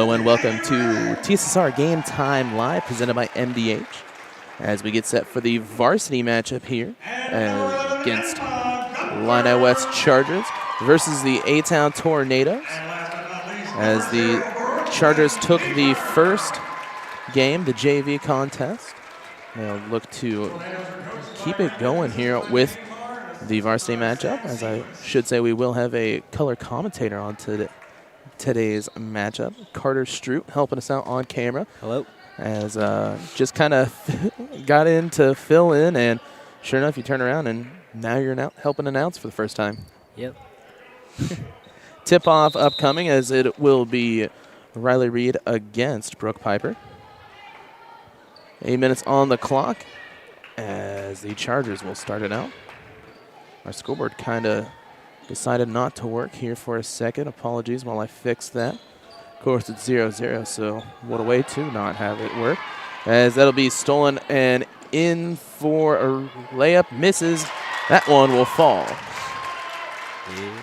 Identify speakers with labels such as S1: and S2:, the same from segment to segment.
S1: Hello and welcome to TSSR Game Time Live, presented by MDH, as we get set for the varsity matchup here against Illini West Chargers versus the A-Town Tornadoes. As the Chargers took the first game, the JV contest, they'll look to keep it going here with the varsity matchup. As I should say, we will have a color commentator on today's matchup. Carter Stroop helping us out on camera.
S2: Hello.
S1: As just kind of got in to fill in, and sure enough, you turn around and now you're helping announce for the first time.
S2: Yep.
S1: Tip-off upcoming, as it will be Riley Reed against Brooke Piper. 8 minutes on the clock as the Chargers will start it out. Our scoreboard kind of decided not to work here for a second. Apologies while I fix that. Of course, it's 0-0, so what a way to not have it work. As that'll be stolen and in for a layup. Misses. That one will fall.
S2: Yeah.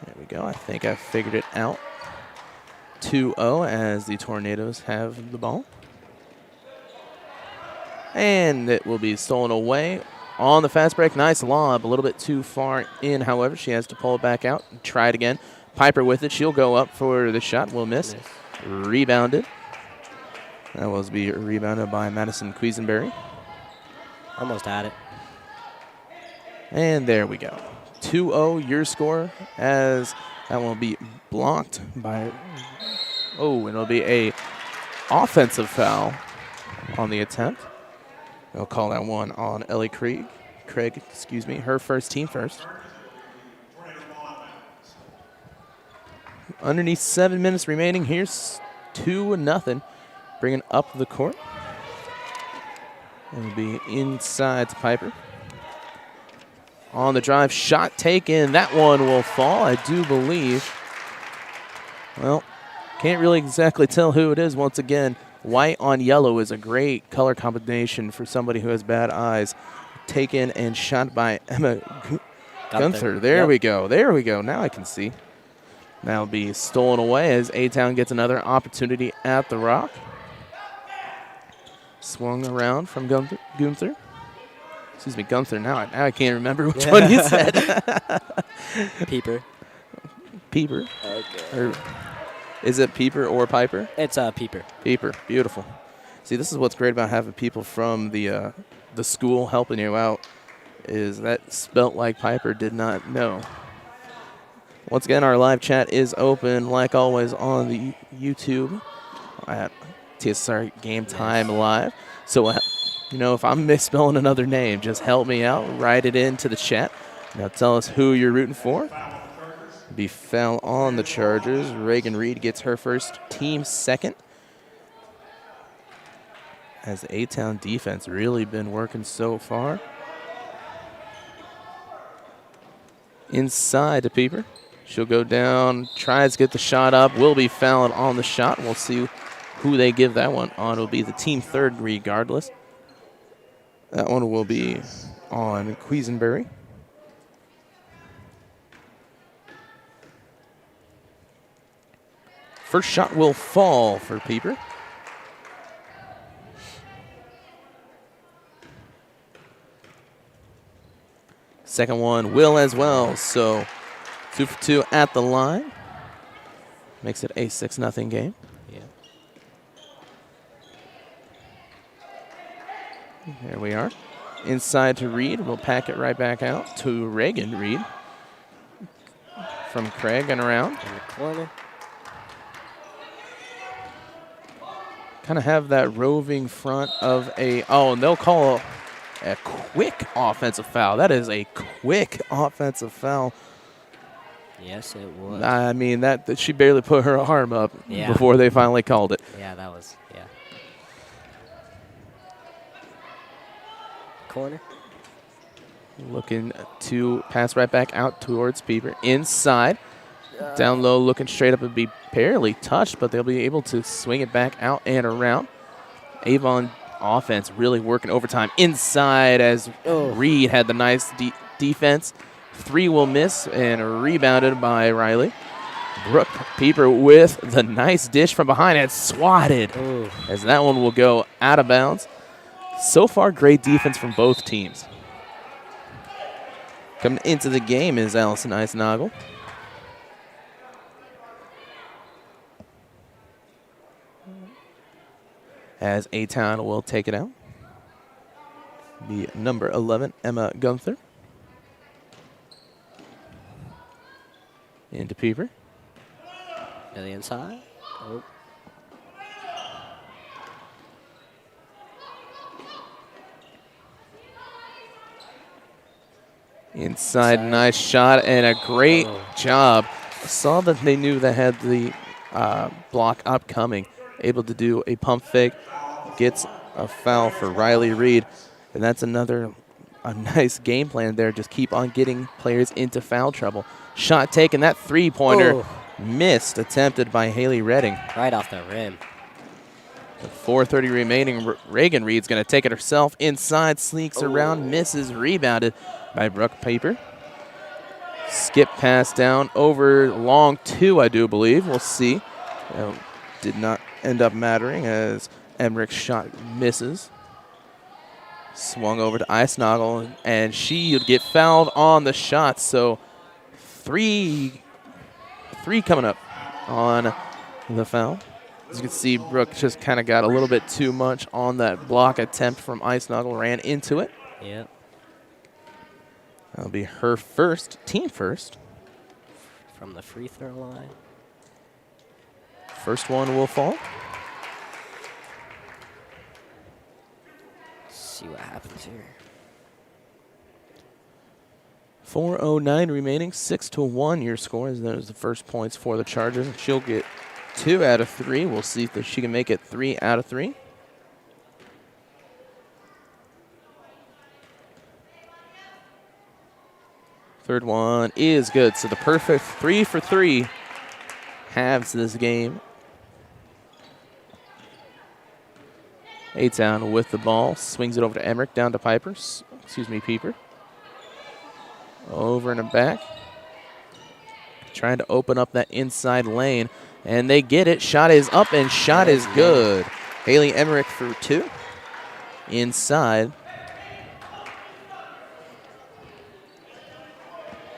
S1: There we go. I think I figured it out. 2-0 as the Tornadoes have the ball. And it will be stolen away on the fast break. Nice lob, a little bit too far in. However, she has to pull it back out and try it again. Piper with it. She'll go up for the shot. Will miss. Rebounded. That was be rebounded by Madison Quisenberry.
S2: Almost had it.
S1: And there we go. 2-0 your score, as that will be blocked by, and it'll be a offensive foul on the attempt. They'll call that one on Ellie Craig, her first team first. Underneath 7 minutes remaining, here's 2-0, bringing up the court. It'll be inside to Piper. On the drive, shot taken. That one will fall, I do believe. Well, can't really exactly tell who it is once again. White on yellow is a great color combination for somebody who has bad eyes. Taken and shot by Emma Gunther. There we go. There we go. Now I can see. That'll be stolen away as A-Town gets another opportunity at the rock. Swung around from Gunther. Excuse me, Gunther. Now I can't remember which one you said.
S2: Peeper.
S1: Peeper.
S2: Okay.
S1: Or is it Peeper or Piper?
S2: It's Peeper.
S1: Peeper. Beautiful. See, this is what's great about having people from the school helping you out, is that spelt like Piper did not know. Once again, our live chat is open, like always, on the YouTube at TSSR Game Time Live. So, if I'm misspelling another name, just help me out. Write it into the chat. Now tell us who you're rooting for. Be foul on the Chargers. Reagan Reed gets her first, team second. As the A-Town defense really been working so far. Inside to Peeper. She'll go down, tries to get the shot up, will be fouled on the shot. We'll see who they give that one on. It'll be the team third regardless. That one will be on Quisenberry. First shot will fall for Peeper. Second one will as well. So 2 for 2 at the line. Makes it a 6-0 game.
S2: Yeah.
S1: There we are. Inside to Reed. We'll pack it right back out to Reagan Reed. From Craig and around.
S2: In the corner.
S1: Kind of have that roving front of and they'll call a quick offensive foul. That is a quick offensive foul.
S2: Yes, it was.
S1: I mean, that she barely put her arm up before they finally called it.
S2: Yeah, that was, yeah. Corner.
S1: Looking to pass right back out towards Peeper. Inside. Down low, looking straight up. It'd be barely touched, but they'll be able to swing it back out and around. Avon offense really working overtime inside as Reed had the nice defense. Three will miss and rebounded by Riley. Brooke Pieper with the nice dish from behind and swatted.
S2: Ooh.
S1: As that one will go out of bounds. So far, great defense from both teams. Coming into the game is Allison Eisnagel. As A-Town will take it out. The number 11, Emma Gunther. Into Pieper.
S2: To the inside. Oh.
S1: Inside, nice shot and a great job. Saw that they knew they had the block upcoming. Able to do a pump fake. Gets a foul for Riley Reed. And that's a nice game plan there. Just keep on getting players into foul trouble. Shot taken, that three-pointer missed, attempted by Haley Redding.
S2: Right off the rim.
S1: With 4:30 remaining, Reagan Reed's going to take it herself. Inside, sneaks around, misses, rebounded by Brooke Pieper. Skip pass down over long two, I do believe. We'll see. Did not end up mattering as Emmerich's shot misses. Swung over to Eisnagel, and she'll get fouled on the shot. So three coming up on the foul. As you can see, Brooke just kind of got a little bit too much on that block attempt from Eisnagel, ran into it.
S2: Yep.
S1: That'll be her first, team first.
S2: From the free throw line.
S1: First one will fall.
S2: Let's see what happens here.
S1: 4:09 remaining, 6-1 your score. As there's the first points for the Chargers. She'll get 2 out of 3. We'll see if she can make it 3 out of 3. Third one is good. So the perfect 3 for 3 halves this game. A-Town with the ball. Swings it over to Emmerich, down to Pieper. Over and back. Trying to open up that inside lane. And they get it. Shot is up and shot is good. Haley Emmerich for 2. Inside.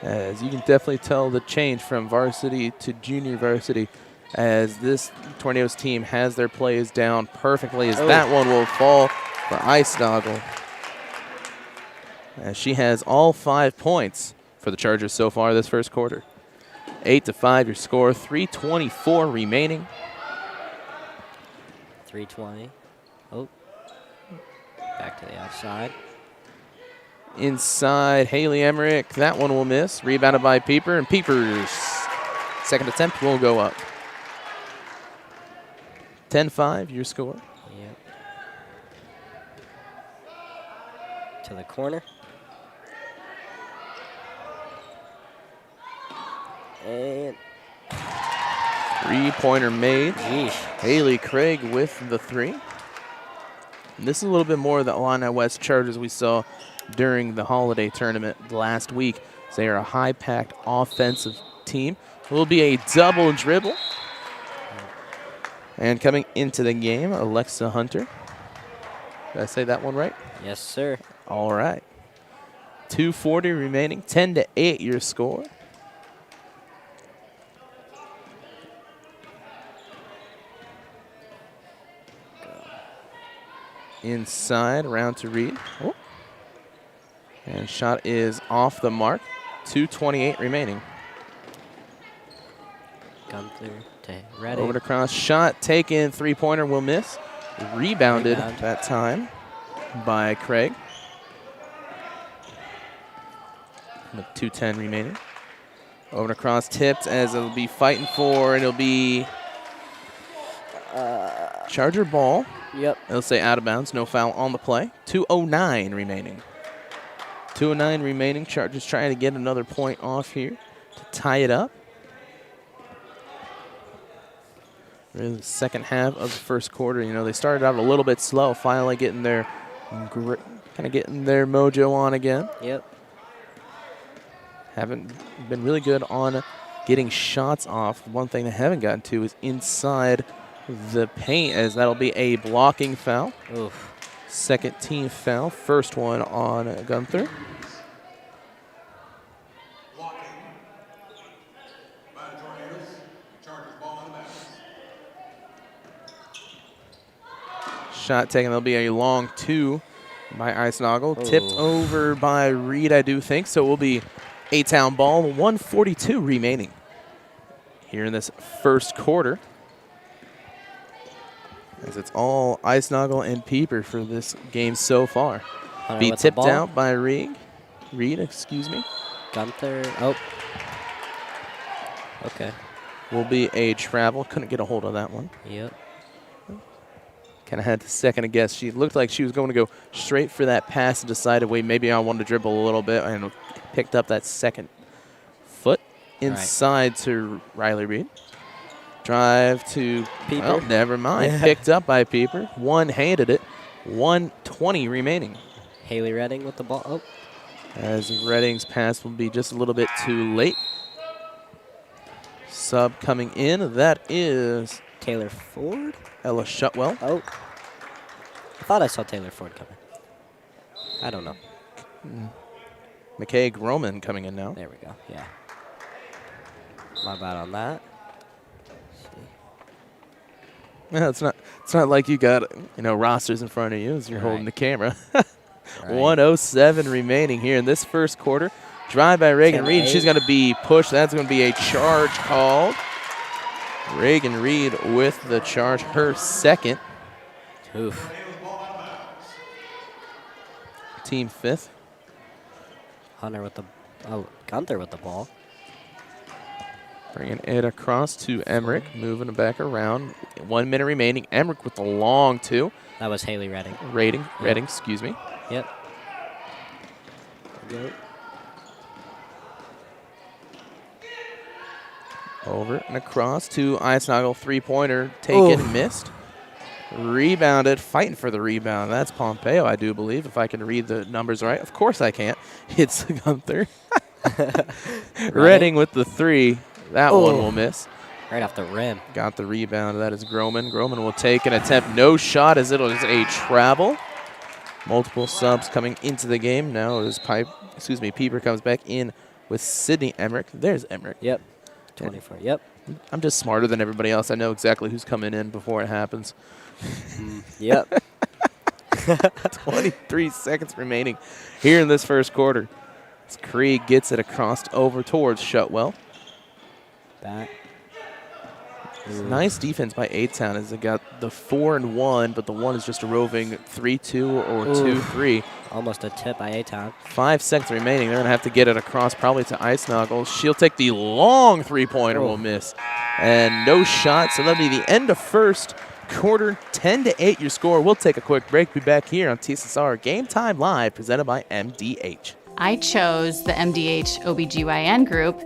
S1: As you can definitely tell the change from varsity to junior varsity, as this Tornadoes team has their plays down perfectly, as that one will fall for Eisnagel. As she has all 5 points for the Chargers so far this first quarter. 8-5 your score, 3:24 remaining.
S2: 3:20. Oh. Back to the outside.
S1: Inside, Haley Emmerich. That one will miss. Rebounded by Pieper, and Pieper's second attempt will go up. 10-5 your score.
S2: Yep. To the corner. And
S1: three-pointer made.
S2: Yeesh.
S1: Haley Craig with the 3. And this is a little bit more of the Illini West Chargers we saw during the holiday tournament last week. So they are a high-packed offensive team. It will be a double dribble. And coming into the game, Alexa Hunter. Did I say that one right?
S2: Yes, sir.
S1: All right. 2:40 remaining, 10-8 your score. Inside, around to Reed. Oh. And shot is off the mark. 2:28 remaining.
S2: Gunther to Redding.
S1: Over to cross, shot taken, three-pointer will miss. Rebounded that time by Craig. With 2:10 remaining. Over to cross, tipped as it'll be fighting for, and it'll be Charger ball.
S2: Yep.
S1: It'll say out of bounds, no foul on the play. 2:09 remaining. 2:09 remaining. Chargers trying to get another point off here to tie it up. We're in the second half of the first quarter. You know, they started out a little bit slow, finally getting their mojo on again.
S2: Yep.
S1: haven't been really good on getting shots off. One thing they haven't gotten to is inside the paint, as that'll be a blocking foul.
S2: Oof.
S1: Second team foul. First one on Gunther. Shot taken. There'll be a long 2 by Eisnagel. Tipped over by Reed, I do think. So it will be A-Town ball. 1:42 remaining here in this first quarter, as it's all Eisnagel and Pieper for this game so far. Be tipped out by Reed, excuse me.
S2: Gunther. Oh. Okay.
S1: Will be a travel. Couldn't get a hold of that one.
S2: Yep.
S1: Kind of had to second guess. She looked like she was going to go straight for that pass and decided, wait, maybe I want to dribble a little bit, and picked up that second foot inside to Riley Reed. Drive to Pieper. Oh, never mind. Picked up by Pieper. One-handed it. 1:20 remaining.
S2: Haley Redding with the ball. Oh.
S1: As Redding's pass will be just a little bit too late. Sub coming in. That is
S2: Taylor Ford?
S1: Ella Shutwell.
S2: Oh. I thought I saw Taylor Ford coming. I don't know.
S1: McKay Groman coming in now.
S2: There we go. Yeah. My bad on that.
S1: No, it's not like you got rosters in front of you as you're holding the camera. 1:07 remaining here in this first quarter. Drive by Reagan Reed. She's going to be pushed. That's going to be a charge called. Reagan Reed with the charge, her second.
S2: Oof.
S1: Team fifth.
S2: Gunther with the ball.
S1: Bringing it across to Emmerich, moving it back around. 1 minute remaining. Emmerich with the long 2.
S2: That was Haley Redding.
S1: Redding, excuse me.
S2: Yep. Good.
S1: Over and across to Eisnagel. 3-pointer taken, missed. Rebounded, fighting for the rebound. That's Pompeo, I do believe, if I can read the numbers right. Of course I can't. It's Gunther. Redding with the 3. That one will miss.
S2: Right off the rim.
S1: Got the rebound. That is Groman. Groman will take an attempt. No shot, as it'll just a travel. Multiple subs coming into the game. Now it is Pieper comes back in with Sydney Emmerich. There's Emmerich.
S2: Yep. 24. Yep.
S1: I'm just smarter than everybody else. I know exactly who's coming in before it happens.
S2: Yep.
S1: 23 seconds remaining here in this first quarter. As Krieg gets it across over towards Shutwell.
S2: Back.
S1: Nice defense by A-Town as they got the 4 and 1, but the 1 is just a roving 3-2 or 2-3.
S2: Almost a tip by A-Town.
S1: 5 seconds remaining. They're going to have to get it across probably to Eisnagel. She'll take the long 3-pointer, will miss. And no shot, so that'll be the end of first quarter. 10-8 your score. We'll take a quick break. Be back here on TSSR Game Time Live, presented by MDH.
S3: I chose the MDH OBGYN group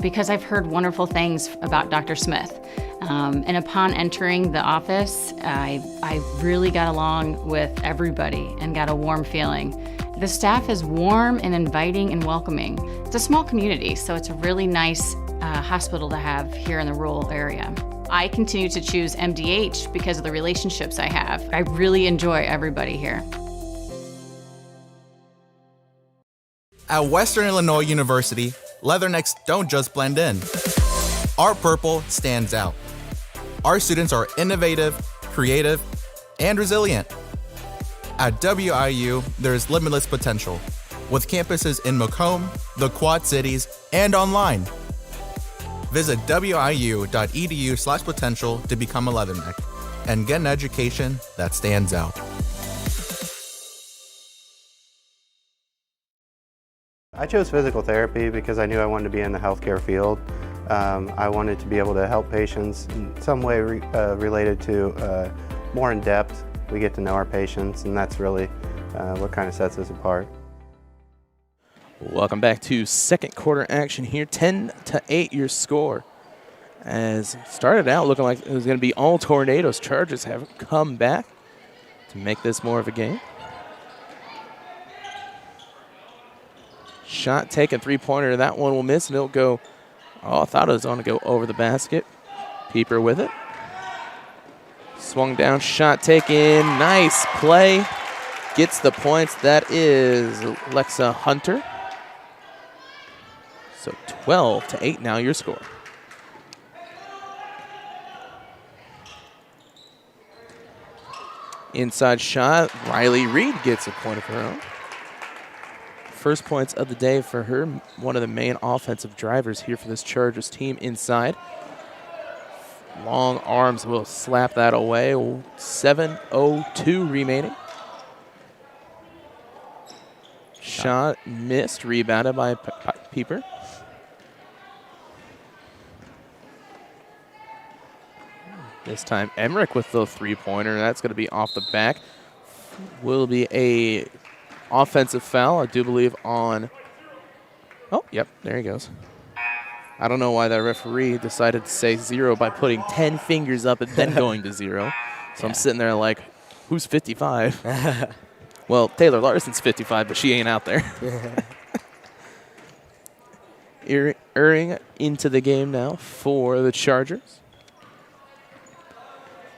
S3: because I've heard wonderful things about Dr. Smith. And upon entering the office, I really got along with everybody and got a warm feeling. The staff is warm and inviting and welcoming. It's a small community, so it's a really nice hospital to have here in the rural area. I continue to choose MDH because of the relationships I have. I really enjoy everybody here.
S4: At Western Illinois University, Leathernecks don't just blend in. Our purple stands out. Our students are innovative, creative, and resilient. At WIU, there's limitless potential, with campuses in Macomb, the Quad Cities, and online. Visit wiu.edu/potential to become a Leatherneck and get an education that stands out.
S5: I chose physical therapy because I knew I wanted to be in the healthcare field. I wanted to be able to help patients in some way related to more in depth. We get to know our patients, and that's really what kind of sets us apart.
S1: Welcome back to second quarter action here. 10-8 your score. As started out looking like it was going to be all Tornadoes. Chargers have come back to make this more of a game. Shot taken, three-pointer. That one will miss, and it'll go. Oh, I thought it was going to go over the basket. Peeper with it. Swung down, shot taken. Nice play. Gets the points. That is Alexa Hunter. So 12-8 now your score. Inside shot. Riley Reed gets a point of her own. First points of the day for her. One of the main offensive drivers here for this Chargers team inside. Long arms will slap that away. 7:02 remaining. Shot missed, rebounded by Peeper. This time Emmerich with the three-pointer. That's going to be off the back. Will be a offensive foul, I do believe, on. Oh, yep, there he goes. I don't know why that referee decided to say 0 by putting 10 fingers up and then going to 0. So I'm sitting there like, who's 55? Well, Taylor Larson's 55, but she ain't out there. Erring into the game now for the Chargers.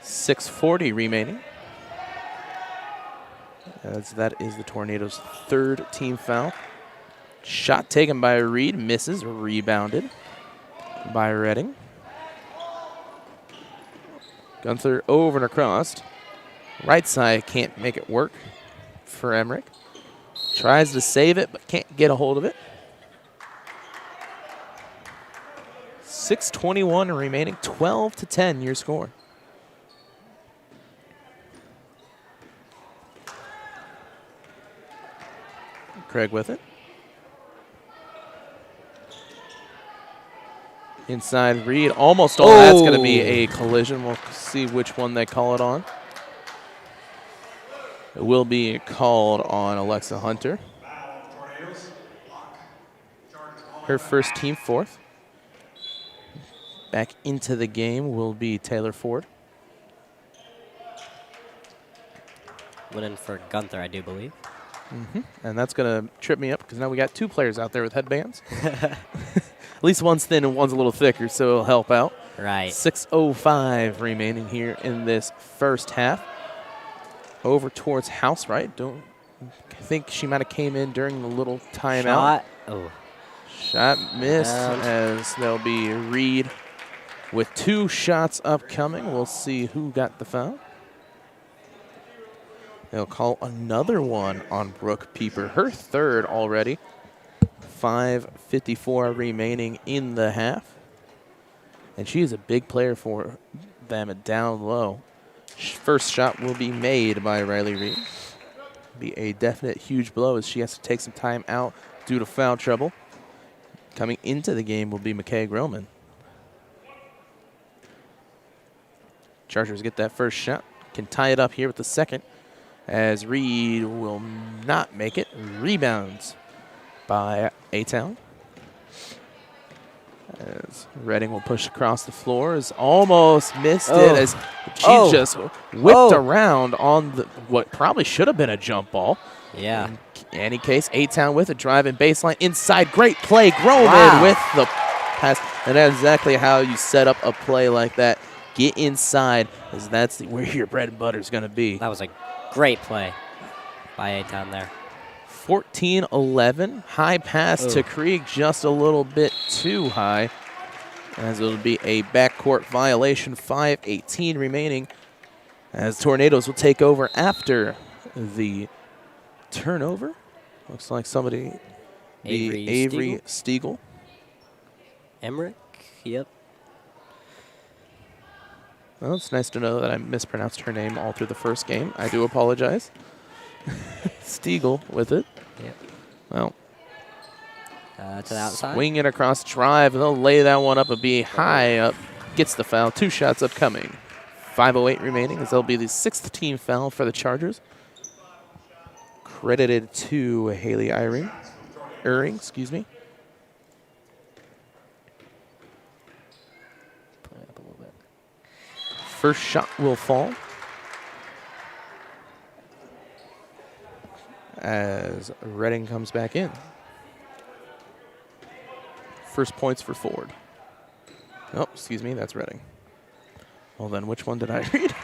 S1: 6:40 remaining. As that is the Tornadoes' third team foul. Shot taken by Reed, misses, rebounded by Redding. Gunther over and across. Right side can't make it work for Emmerich. Tries to save it, but can't get a hold of it. 6:21 remaining, 12-10 your score. Craig with it. Inside Reed, almost all. That's going to be a collision. We'll see which one they call it on. It will be called on Alexa Hunter. Her first team fourth. Back into the game will be Taylor Ford.
S2: Went in for Gunther, I do believe.
S1: And that's going to trip me up because now we got two players out there with headbands. At least one's thin and one's a little thicker, so it'll help out.
S2: Right.
S1: 6:05 remaining here in this first half. Over towards House, right? Don't think she might have came in during the little timeout.
S2: Shot. Oh.
S1: Shot missed as there'll be Reed with 2 shots upcoming. We'll see who got the foul. They'll call another one on Brooke Peeper, her third already. 5:54 remaining in the half. And she is a big player for them down low. First shot will be made by Riley Reed. Be a definite huge blow as she has to take some time out due to foul trouble. Coming into the game will be McKay Groman. Chargers get that first shot. Can tie it up here with the second as Reed will not make it. Rebounds by A-Town. As Redding will push across the floor. Is almost missed it as she just whipped around on what probably should have been a jump ball.
S2: Yeah.
S1: In any case, A-Town with a drive and baseline inside. Great play. Groman with the pass. And that's exactly how you set up a play like that. Get inside, as that's where your bread and butter is going to be.
S2: That was a great play by A-Town there.
S1: 14-11. High pass to Krieg, just a little bit too high, as it'll be a backcourt violation. 5:18 remaining, as Tornadoes will take over after the turnover. Looks like somebody, Avery Stiegel.
S2: Emmerich, yep.
S1: Well, it's nice to know that I mispronounced her name all through the first game. I do apologize. Stiegel with it.
S2: Yep.
S1: Well,
S2: to the outside.
S1: Swing it across drive. They'll lay that one up and be high up. Gets the foul. 2 shots upcoming. 5:08 remaining as they'll be the 6th team foul for the Chargers. Credited to Haley Eyring. Excuse me.
S2: Put it up a little bit.
S1: First shot will fall. As Redding comes back in. first points for Ford. Oh, excuse me, that's Reading. Well, then which one did I read?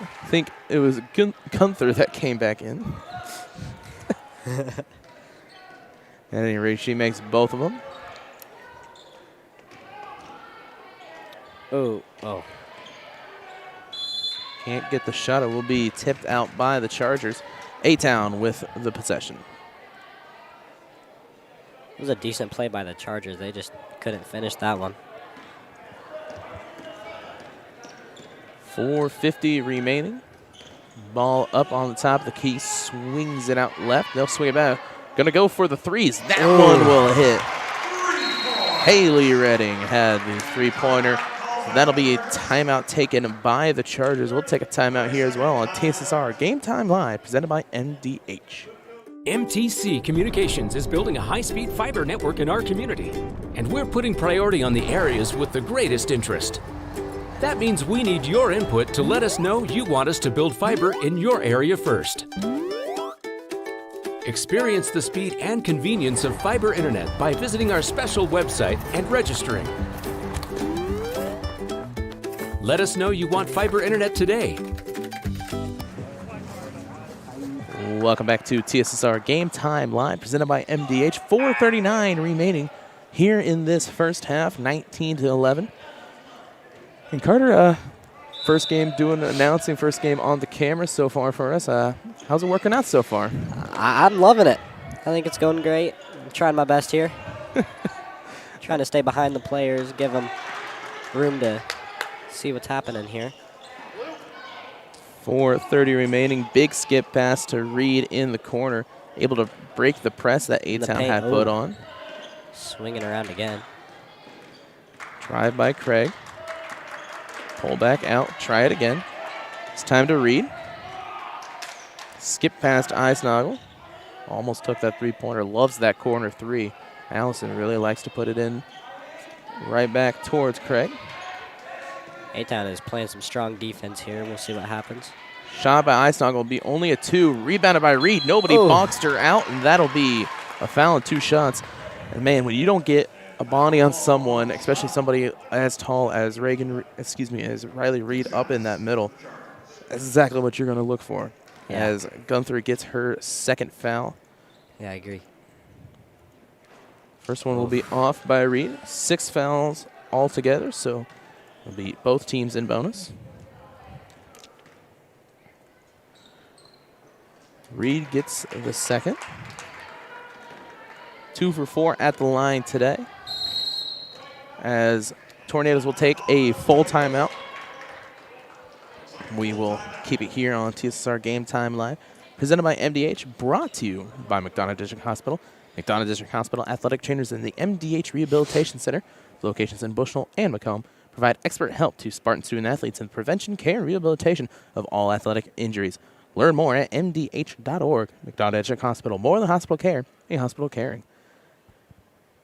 S1: I think it was Gunther that came back in. At any rate, she makes both of them.
S2: Oh.
S1: Can't get the shot. It will be tipped out by the Chargers. A-Town with the possession.
S2: It was a decent play by the Chargers. They just couldn't finish that one.
S1: 4:50 remaining. Ball up on the top of the key. Swings it out left. They'll swing it back. Gonna go for the threes. That one will hit. Haley Redding had the three-pointer. So that'll be a timeout taken by the Chargers. We'll take a timeout here as well on TSSR Game Time Live, presented by MDH.
S6: MTC Communications is building a high-speed fiber network in our community, and we're putting priority on the areas with the greatest interest. That means we need your input to let us know you want us to build fiber in your area first. Experience the speed and convenience of fiber internet by visiting our special website and registering. Let us know you want fiber internet today.
S1: Welcome back to TSSR Game Time Live, presented by MDH. 4:39 remaining here in this first half, 19-11. And Carter, first game announcing first game on the camera so far for us. How's it working out so far?
S2: I'm loving it. I think it's going great. I'm trying my best here. Trying to stay behind the players, give them room to see what's happening here.
S1: 4:30 remaining. Big skip pass to Reed in the corner. Able to break the press that A-Town had put on.
S2: Swinging around again.
S1: Drive by Craig. Pull back out. Try it again. It's time to Reed. Skip past Eisnagel. Almost took that three-pointer. Loves that corner three. Allison really likes to put it in right back towards Craig.
S2: A-Town is playing some strong defense here. We'll see what happens.
S1: Shot by Eisnagel will be only a two. Rebounded by Reed. Nobody boxed her out, and that'll be a foul and two shots. And, man, when you don't get a body on someone, especially somebody as tall as as Riley Reed up in that middle, that's exactly what you're going to look for. Yeah. As Gunther gets her second foul.
S2: Yeah, I agree.
S1: First one will be off by Reed. 6 fouls altogether, so it'll be both teams in bonus. Reed gets the second. 2 for 4 at the line today, as Tornadoes will take a full timeout. We will keep it here on TSSR Game Time Live, presented by MDH, brought to you by McDonough District Hospital. McDonough District Hospital athletic trainers in the MDH Rehabilitation Center, locations in Bushnell and Macomb, provide expert help to Spartan student athletes in prevention, care, and rehabilitation of all athletic injuries. Learn more at mdh.org. McDonough District Hospital, more than hospital care, a hospital caring.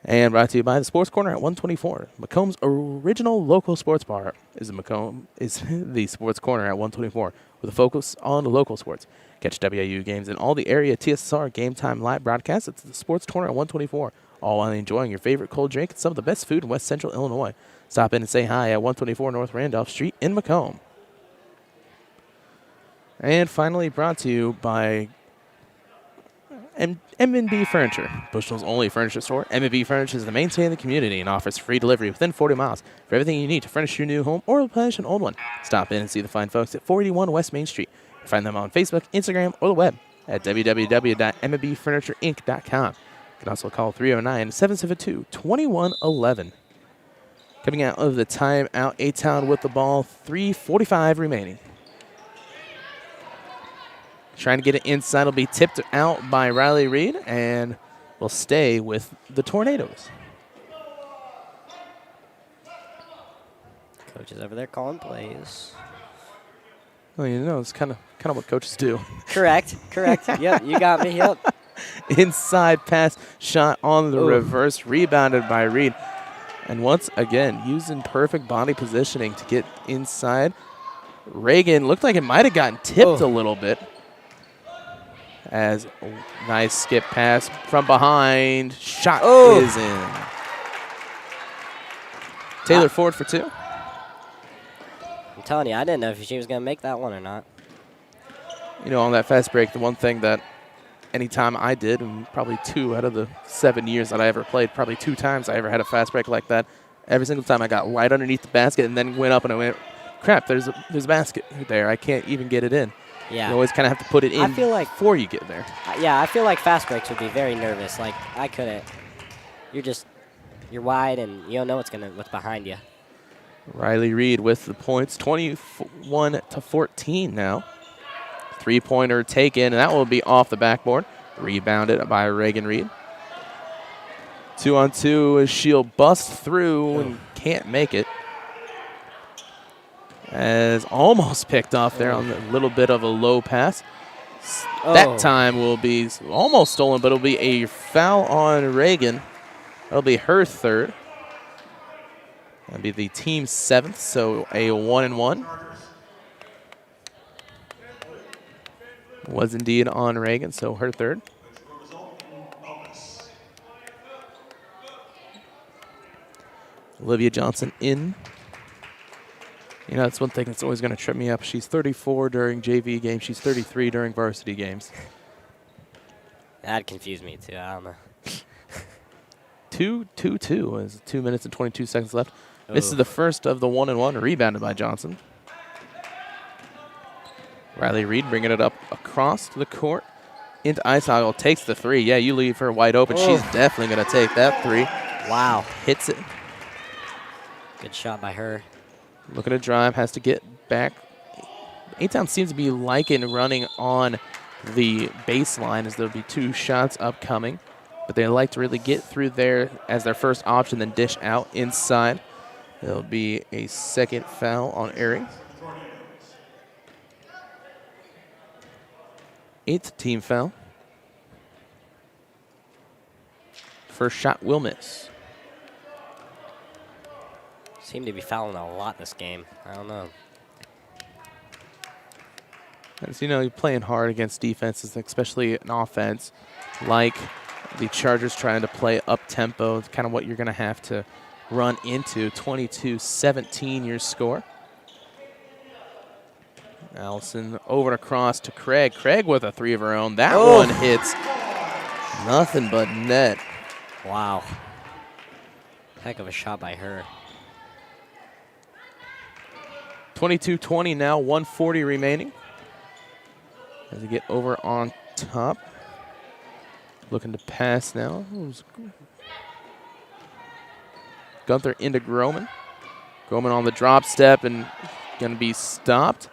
S1: And brought to you by the Sports Corner at 124. Macomb's original local sports bar is the Sports Corner at 124, with a focus on local sports. Catch WIU games and all the area TSSR Game Time Live broadcasts at the Sports Corner at 124, all while enjoying your favorite cold drink and some of the best food in West Central Illinois. Stop in and say hi at 124 North Randolph Street in Macomb. And finally brought to you by M&B Furniture, Bushnell's only furniture store. M&B Furniture is the mainstay in the community and offers free delivery within 40 miles for everything you need to furnish your new home or replenish an old one. Stop in and see the fine folks at 481 West Main Street. Find them on Facebook, Instagram, or the web at www.mbfurniturinc.com. You can also call 309-772-2111. Coming out of the timeout, A-Town with the ball, 3:45 remaining. Trying to get it inside will be tipped out by Riley Reed and will stay with the Tornadoes.
S2: Coach is over there calling plays.
S1: Well, you know, it's kind of what coaches do.
S2: Correct. Yep, you got me. Yep.
S1: Inside pass shot on the reverse, rebounded by Reed. And once again, using perfect body positioning to get inside. Reagan looked like it might have gotten tipped a little bit, As nice skip pass from behind. Shot is in. Taylor Ford for 2.
S2: I'm telling you, I didn't know if she was going to make that one or not.
S1: You know, on that fast break, the one thing that anytime I did, and probably 2 out of the 7 years that I ever played, probably 2 times I ever had a fast break like that. Every single time I got right underneath the basket and then went up and I went, crap, there's a basket there. I can't even get it in.
S2: Yeah.
S1: You always kind of have to put it in before you get there.
S2: Yeah, I feel like fast breaks would be very nervous. Like, I couldn't. You're wide and you don't know what's behind you.
S1: Riley Reed with the points, 21-14 now. 3-pointer taken, and that will be off the backboard. Rebounded by Reagan Reed. 2-on-2, she'll bust through and can't make it. As almost picked off there on a little bit of a low pass. That time will be almost stolen, but it'll be a foul on Reagan. That'll be her 3rd. That'll be the team's 7th, so a 1-and-1. Was indeed on Reagan, so her 3rd. Olivia Johnson in. You know, that's one thing that's always going to trip me up. She's 34 during JV games. She's 33 during varsity games.
S2: That confused me, too. I don't know.
S1: 2-2-2 with 2 minutes and 22 seconds left. This is the first of the 1-and-1, rebounded by Johnson. Riley Reed bringing it up across the court. Into Eishagel, takes the 3. Yeah, you leave her wide open. She's definitely going to take that 3.
S2: Wow.
S1: Hits it.
S2: Good shot by her.
S1: Looking to drive, has to get back. A-Town seems to be liking running on the baseline as there'll be 2 shots upcoming. But they like to really get through there as their first option, then dish out inside. There'll be a 2nd foul on Airing. 8th team foul. First shot will miss.
S2: Seem to be fouling a lot this game. I don't know.
S1: As you know, you're playing hard against defenses, especially an offense like the Chargers trying to play up-tempo. It's kind of what you're going to have to run into. 22-17 your score. Allison over and across to Craig. Craig with a 3 of her own. That one hits nothing but net.
S2: Wow. Heck of a shot by her.
S1: 22-20 now, 140 remaining. As we get over on top. Looking to pass now. Gunther into Groman. Groman on the drop step and going to be stopped.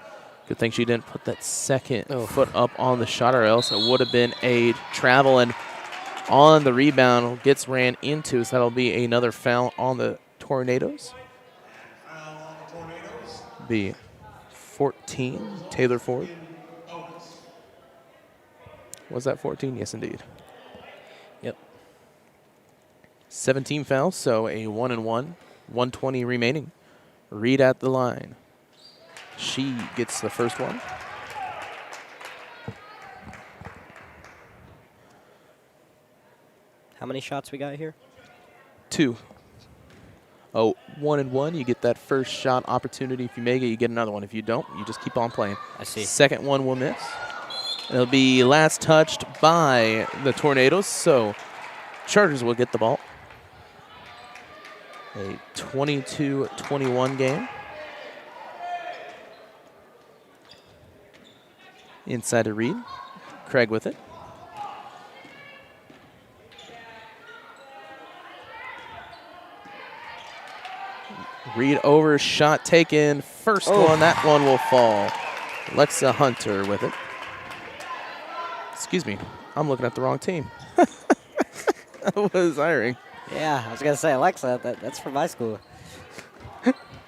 S1: Good thing she didn't put that 2nd foot up on the shot, or else it would have been a travel. And on the rebound, gets ran into, so that'll be another foul on the Tornadoes. Be 14, Taylor Ford. Was that 14? Yes, indeed.
S2: Yep.
S1: 17 fouls, so a 1-and-1, 120 remaining. Reed at the line. She gets the first one.
S2: How many shots we got here?
S1: 2. Oh, 1-and-1, you get that first shot opportunity. If you make it, you get another one. If you don't, you just keep on playing.
S2: I see. 2nd
S1: one will miss. It'll be last touched by the Tornadoes, so Chargers will get the ball. A 22-21 game. Inside to Reed. Craig with it. Reed over, shot taken. First one, that one will fall. Alexa Hunter with it. Excuse me, I'm looking at the wrong team. I was hiring.
S2: Yeah, I was going to say, Alexa, that's from my school.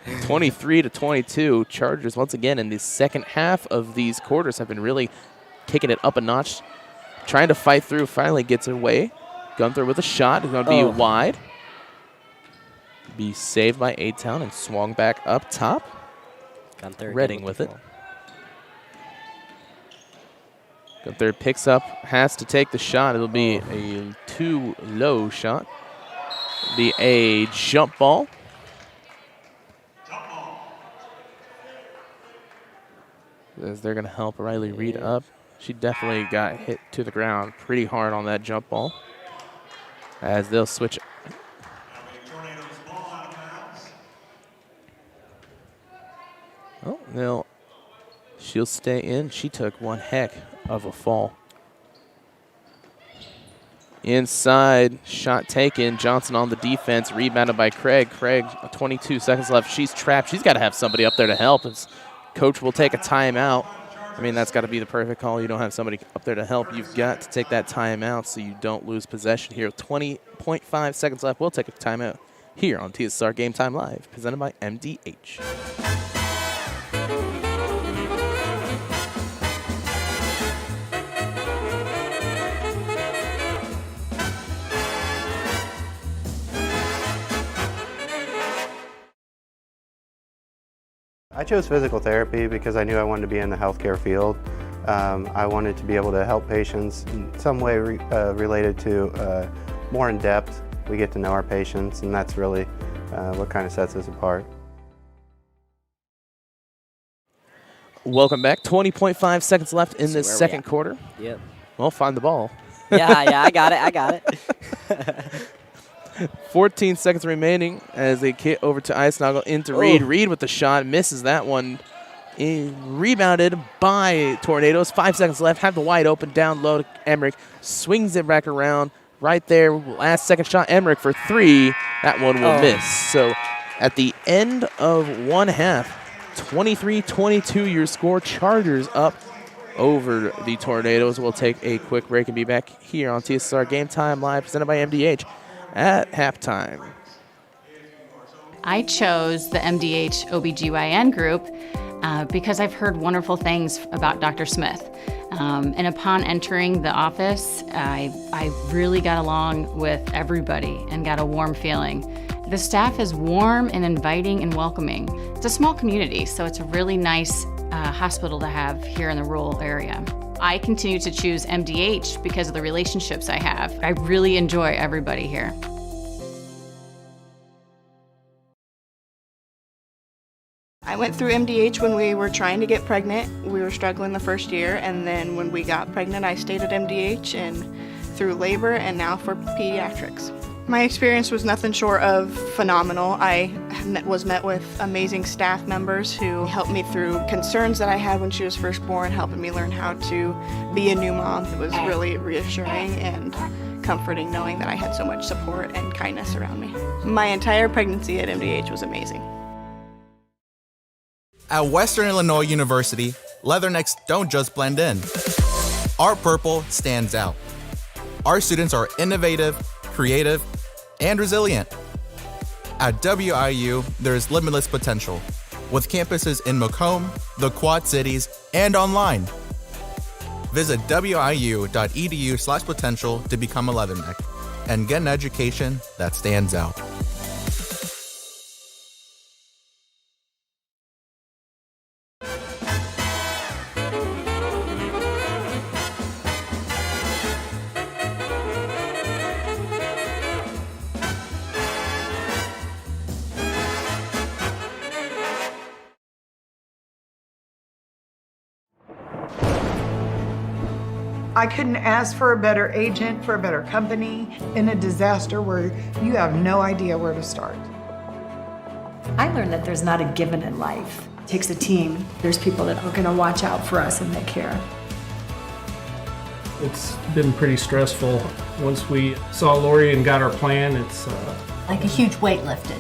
S1: 23-22. Chargers, once again, in the second half of these quarters have been really kicking it up a notch. Trying to fight through, finally gets away. Gunther with a shot, is going to be wide. Be saved by A-Town and swung back up top.
S2: Gunther
S1: Redding with it. Up there, picks up, has to take the shot. It'll be a too low shot. It'll be a jump ball. As they're going to help Riley Reed up. She definitely got hit to the ground pretty hard on that jump ball. As they'll switch. Oh, she'll stay in. She took one heck of a fall. Inside, shot taken. Johnson on the defense, rebounded by Craig. Craig, 22 seconds left. She's trapped. She's got to have somebody up there to help. Coach will take a timeout. I mean, that's got to be the perfect call. You don't have somebody up there to help. You've got to take that timeout so you don't lose possession here. 20.5 seconds left. We'll take a timeout here on TSSR Game Time Live, presented by MDH.
S5: I chose physical therapy because I knew I wanted to be in the healthcare field. I wanted to be able to help patients in some way related to more in depth. We get to know our patients, and that's really what kind of sets us apart.
S1: Welcome back. 20.5 seconds left in this second quarter.
S2: Yep.
S1: Well, find the ball.
S2: Yeah, I got it.
S1: 14 seconds remaining as they kick over to Eisnagel into Reed. Reed with the shot, misses that one. Rebounded by Tornadoes. 5 seconds left. Have the wide open down low to Emmerich. Swings it back around right there. Last second shot. Emmerich for three. That one will miss. So at the end of one half, 23-22 your score. Chargers up over the Tornadoes. We'll take a quick break and be back here on TSSR Game Time Live, presented by MDH at halftime.
S3: I chose the MDH OBGYN group because I've heard wonderful things about Dr. Smith. And upon entering the office, I really got along with everybody and got a warm feeling. The staff is warm and inviting and welcoming. It's a small community, so it's a really nice hospital to have here in the rural area. I continue to choose MDH because of the relationships I have. I really enjoy everybody here.
S7: I went through MDH when we were trying to get pregnant. We were struggling the first year, and then when we got pregnant, I stayed at MDH and through labor and now for pediatrics. My experience was nothing short of phenomenal. I was met with amazing staff members who helped me through concerns that I had when she was first born, helping me learn how to be a new mom. It was really reassuring and comforting knowing that I had so much support and kindness around me. My entire pregnancy at MDH was amazing.
S4: At Western Illinois University, leathernecks don't just blend in. Our purple stands out. Our students are innovative, creative, and resilient. At WIU, there is limitless potential, with campuses in Macomb, the Quad Cities, and online. Visit wiu.edu/potential to become a leatherneck and get an education that stands out.
S8: I couldn't ask for a better agent, for a better company in a disaster where you have no idea where to start.
S9: I learned that there's not a given in life. It takes a team. There's people that are going to watch out for us and they care.
S10: It's been pretty stressful. Once we saw Lori and got our plan, it's
S11: like a huge weight lifted.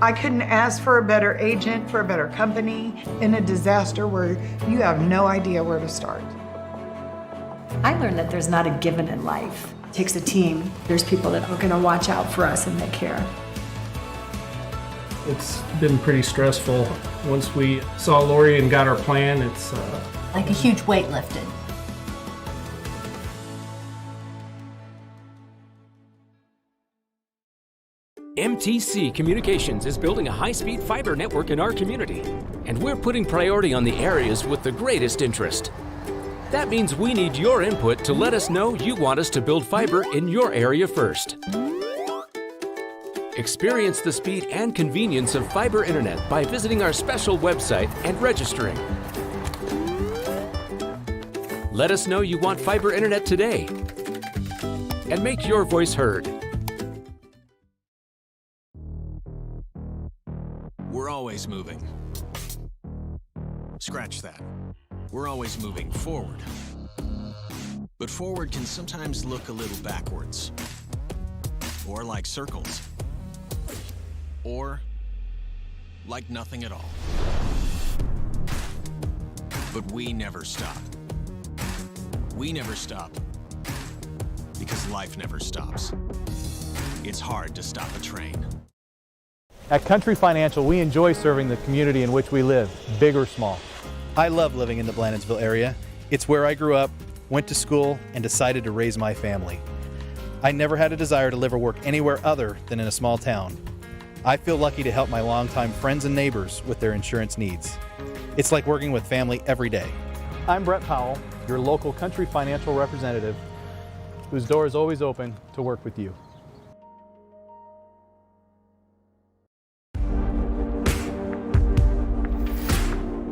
S8: I couldn't ask for a better agent, for a better company in a disaster where you have no idea where to start.
S9: I learned that there's not a given in life. It takes a team. There's people that are going to watch out for us and that care.
S10: It's been pretty stressful. Once we saw Lori and got our plan, it's
S11: Like a huge weight lifted.
S6: MTC Communications is building a high-speed fiber network in our community, and we're putting priority on the areas with the greatest interest. That means we need your input to let us know you want us to build fiber in your area first. Experience the speed and convenience of fiber internet by visiting our special website and registering. Let us know you want fiber internet today, and make your voice heard.
S12: We're always moving. Scratch that. We're always moving forward. But forward can sometimes look a little backwards. Or like circles. Or like nothing at all. But we never stop. We never stop because life never stops. It's hard to stop a train.
S13: At Country Financial, we enjoy serving the community in which we live, big or small.
S14: I love living in the Blandonsville area. It's where I grew up, went to school, and decided to raise my family. I never had a desire to live or work anywhere other than in a small town. I feel lucky to help my longtime friends and neighbors with their insurance needs. It's like working with family every day.
S13: I'm Brett Powell, your local Country Financial representative, whose door is always open to work with you.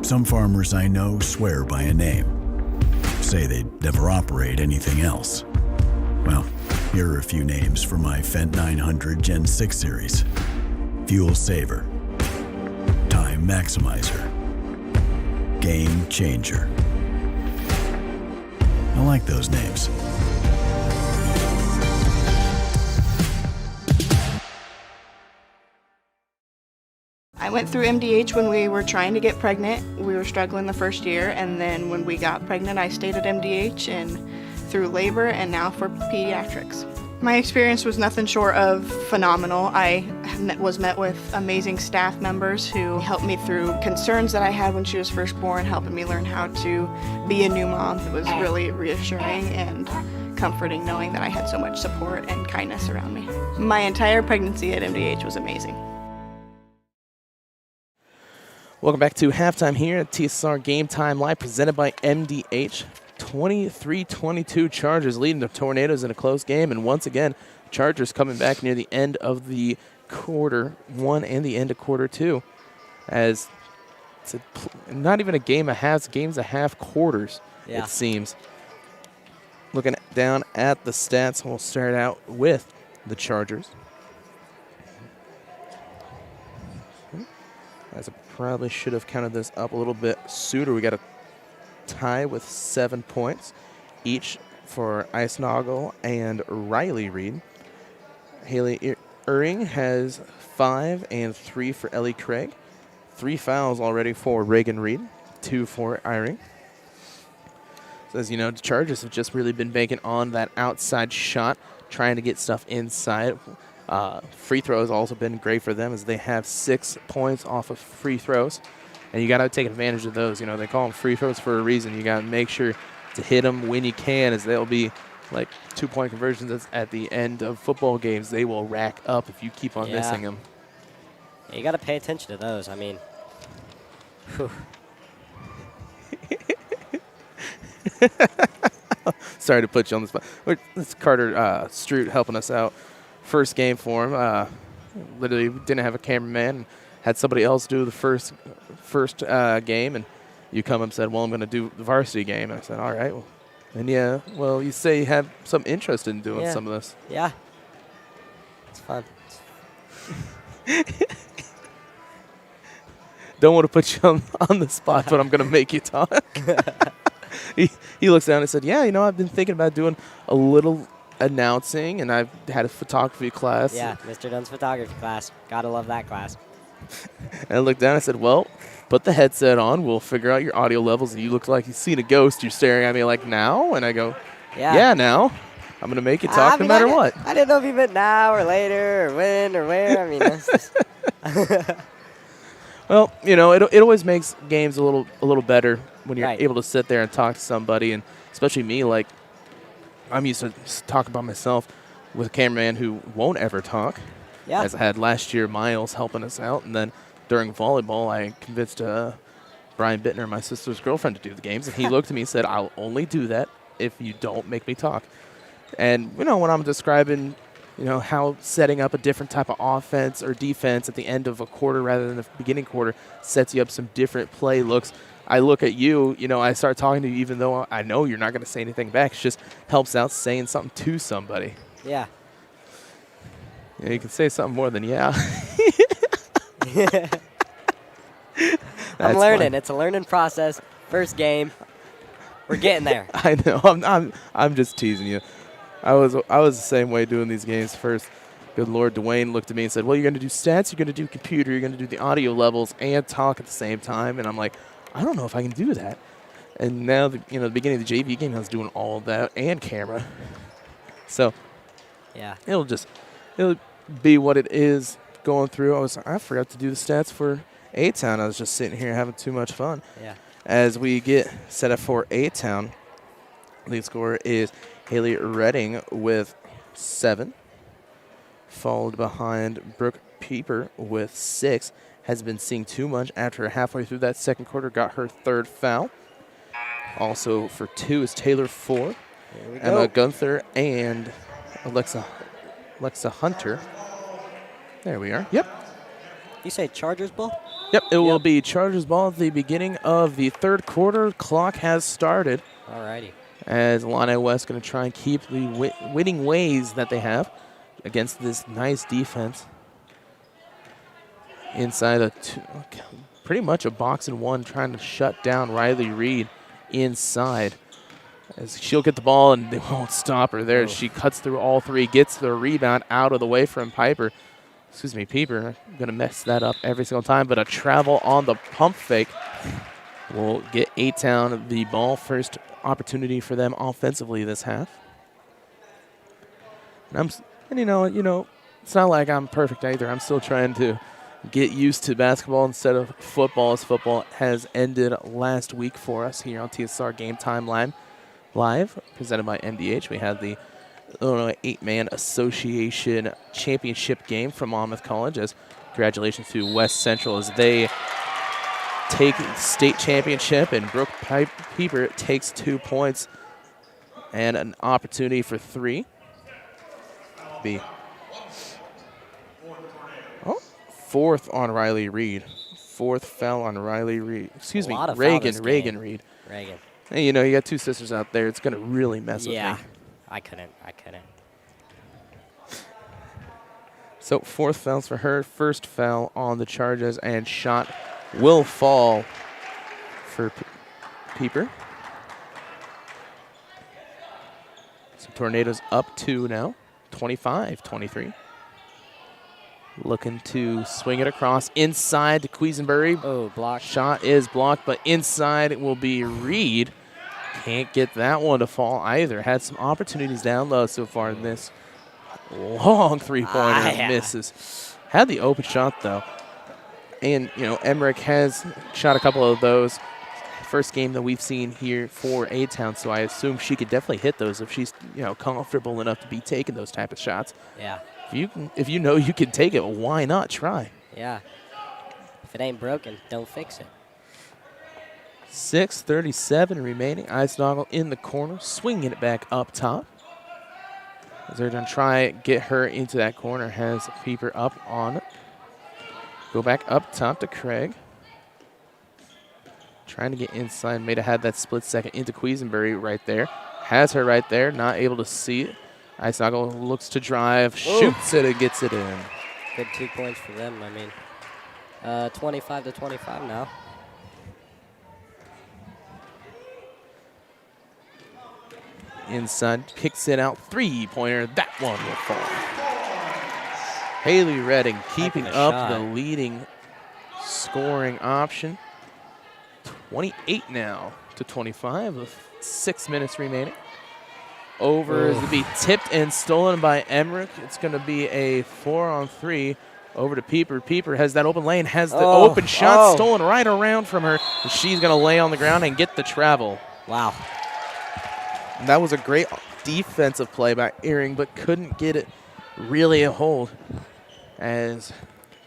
S15: Some farmers I know swear by a name, say they'd never operate anything else. Well, here are a few names for my Fendt 900 Gen 6 series. Fuel Saver, Time Maximizer, Game Changer. I like those names.
S7: I went through MDH when we were trying to get pregnant. We were struggling the first year, and then when we got pregnant, I stayed at MDH and through labor and now for pediatrics. My experience was nothing short of phenomenal. I was met with amazing staff members who helped me through concerns that I had when she was first born, helping me learn how to be a new mom. It was really reassuring and comforting knowing that I had so much support and kindness around me. My entire pregnancy at MDH was amazing.
S1: Welcome back to halftime here at TSSR Game Time Live, presented by MDH. 23-22 Chargers leading the Tornadoes in a close game, and once again, Chargers coming back near the end of the quarter one and the end of quarter two, as it's not even a game of halves, games of half quarters,
S2: yeah.
S1: It seems. Looking down at the stats, we'll start out with the Chargers. As I probably should have counted this up a little bit sooner. We got a tie with 7 points each for Eisnagel and Riley Reed. Haley Uring has 5 and 3 for Ellie Craig. 3 fouls already for Reagan Reed, 2 for Iring. So as you know, the Chargers have just really been banking on that outside shot, trying to get stuff inside. Free throws also been great for them as they have 6 points off of free throws. And you got to take advantage of those. You know, they call them free throws for a reason. You got to make sure to hit them when you can, as they'll be like 2-point conversions at the end of football games. They will rack up if you keep on missing them.
S2: Yeah, you got to pay attention to those. I mean,
S1: Sorry to put you on the spot. It's Carter Stroot helping us out. First game for him. Literally didn't have a cameraman. Had somebody else do the first game, and you come up and said, well, I'm going to do the varsity game. And I said, all right. Well, and yeah, well, you say you have some interest in doing some of this.
S2: Yeah. It's fun.
S1: Don't want to put you on the spot, but I'm going to make you talk. He looks down and said, yeah, you know, I've been thinking about doing a little announcing, and I've had a photography class.
S2: Yeah, Mr. Dunn's photography class. Gotta love that class.
S1: And I looked down and I said, well, put the headset on. We'll figure out your audio levels. And you look like you've seen a ghost. You're staring at me like, now? And I go, yeah now. I'm going to make you talk no matter what.
S2: I didn't know if you meant now or later or when or where. I mean, that's just
S1: Well, you know, it always makes games a little better when you're able to sit there and talk to somebody. And especially me, like, I'm used to talking by myself with a cameraman who won't ever talk.
S2: Yeah.
S1: As I had last year, Miles helping us out. And then during volleyball, I convinced Brian Bittner, my sister's girlfriend, to do the games. And he looked at me and said, I'll only do that if you don't make me talk. And, you know, when I'm describing, you know, how setting up a different type of offense or defense at the end of a quarter rather than the beginning quarter sets you up some different play looks, I look at you, you know, I start talking to you even though I know you're not going to say anything back. It just helps out saying something to somebody.
S2: Yeah.
S1: You can say something more than yeah.
S2: I'm learning. It's a learning process. First game. We're getting there.
S1: I know. I'm just teasing you. I was the same way doing these games first. Good Lord, Dwayne looked at me and said, well, you're going to do stats, you're going to do computer, you're going to do the audio levels and talk at the same time. And I'm like, I don't know if I can do that. And now, the beginning of the JV game, I was doing all of that and camera. So
S2: yeah,
S1: it'll be what it is going through. I forgot to do the stats for A-Town. I was just sitting here having too much fun.
S2: Yeah.
S1: As we get set up for A-Town, lead scorer is Haley Redding with 7, followed behind Brooke Pieper with 6. Has been seeing too much after halfway through that second quarter, got her 3rd foul. Also for 2 is Taylor Ford, Emma Gunther, and Alexa Hunter. There we are. Yep.
S2: You say Chargers ball?
S1: Yep, it will be Chargers ball at the beginning of the 3rd quarter. Clock has started.
S2: Alrighty.
S1: As Illini West going to try and keep the winning ways that they have against this nice defense. Inside pretty much a box and one, trying to shut down Riley Reed inside. As she'll get the ball and they won't stop her there. She cuts through all 3, gets the rebound out of the way from Pieper. I'm going to mess that up every single time, but a travel on the pump fake will get A-Town the ball. First opportunity for them offensively this half. And you know, it's not like I'm perfect either. I'm still trying to get used to basketball instead of football, as football has ended last week for us here on TSSR Game Time Live, presented by MDH. We had the Illinois 8-Man Association Championship game from Monmouth College. As congratulations to West Central as they take state championship, and Brooke Pieper takes 2 points and an opportunity for 3. Fourth on Riley Reed. 4th foul on Riley Reed. Excuse me, Reagan Reed.
S2: Reagan.
S1: Hey, you know, you got 2 sisters out there. It's going to really mess with me.
S2: Yeah, I couldn't.
S1: So 4th fouls for her. 1st foul on the Chargers, and shot will fall for Pieper. So Tornadoes up 2 now, 25-23. Looking to swing it across inside to Quisenberry.
S2: Oh, blocked.
S1: Shot is blocked, but inside it will be Reed. Can't get that one to fall either. Had some opportunities down low so far in this long 3-pointer. Misses. Had the open shot, though. And, you know, Emmerich has shot a couple of those. First game that we've seen here for A-Town, so I assume she could definitely hit those if she's, you know, comfortable enough to be taking those type of shots.
S2: Yeah.
S1: If you know you can take it, why not try?
S2: Yeah. If it ain't broken, don't fix it.
S1: 6:37 remaining. Eisnagel in the corner, swinging it back up top. As they're going to try get her into that corner, has Pieper up on it. Go back up top to Craig. Trying to get inside. May have had that split second into Quisenberry right there. Has her right there, not able to see it. Eisnagel looks to drive, shoots it, and gets it in.
S2: Good 2 points for them. I mean, 25-25 now.
S1: Inside, kicks it out, 3-pointer. That one will fall. Haley Redding keeping up the leading scoring option. 28 now to 25 with 6 minutes remaining. Over is to be tipped and stolen by Emmerich. It's going to be a 4-on-3 over to Pieper. Pieper has that open lane, has the open shot stolen right around from her. And she's going to lay on the ground and get the travel.
S2: Wow.
S1: And that was a great defensive play by Earring, but couldn't get it really a hold. As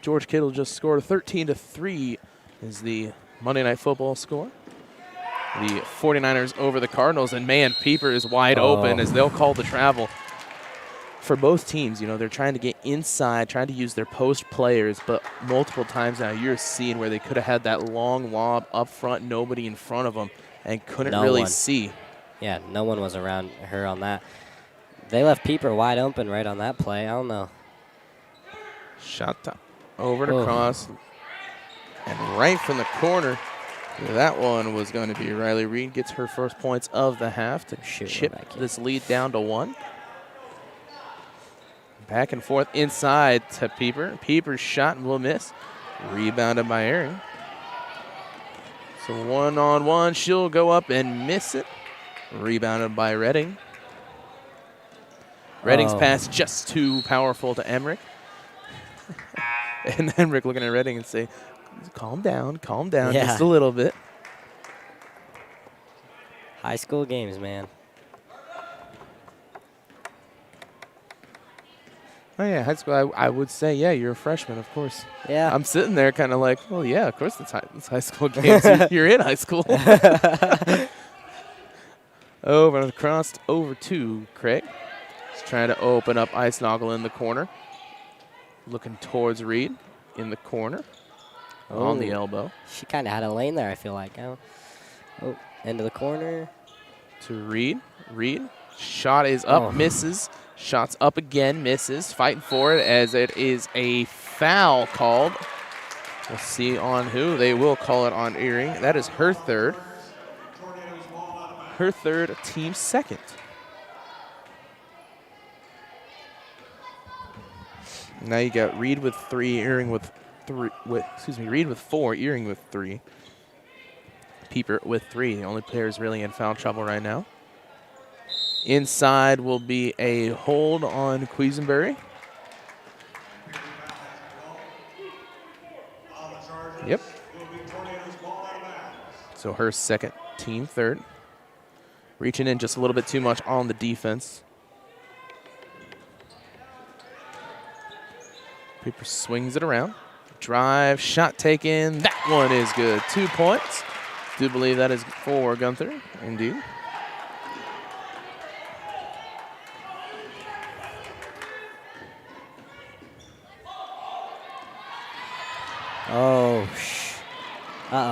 S1: George Kittle just scored 13-3 is the Monday Night Football score. The 49ers over the Cardinals, and man, Pieper is wide open as they'll call the travel. For both teams, you know, they're trying to get inside, trying to use their post players, but multiple times now you're seeing where they could have had that long lob up front, nobody in front of them, and couldn't really see.
S2: Yeah, no one was around her on that. They left Pieper wide open right on that play. I don't know.
S1: Shot top over to cross, and right from the corner. That one was going to be Riley Reed. Gets her first points of the half to chip this lead down to 1. Back and forth inside to Pieper. Pieper's shot will miss. Rebounded by Earring. So 1-on-1. She'll go up and miss it. Rebounded by Redding. Redding's pass just too powerful to Emmerich. And Emmerich looking at Redding and say, calm down just a little bit.
S2: High school games, man.
S1: Oh, yeah, high school, I would say, yeah, you're a freshman, of course.
S2: Yeah.
S1: I'm sitting there kind of like, well, yeah, of course it's high school games. You're in high school. Over and across, over to Craig. He's trying to open up Icenoggle in the corner. Looking towards Reed in the corner. On the elbow.
S2: She kind of had a lane there, I feel like. Into the corner.
S1: To Reed. Reed. Shot is up, misses. Shots up again, misses. Fighting for it as it is a foul called. We'll see on who. They will call it on Earring. That is her third. Her third, team second. Now you got Reed with 3, Earring with 3. Reed with 4, Earring with 3. Pieper with 3. The only players really in foul trouble right now. Inside will be a hold on Quisenberry. Yep. So her second, team third. Reaching in just a little bit too much on the defense. Pieper swings it around. Drive, shot taken. That one is good. 2 points. Do believe that is for Gunther, indeed.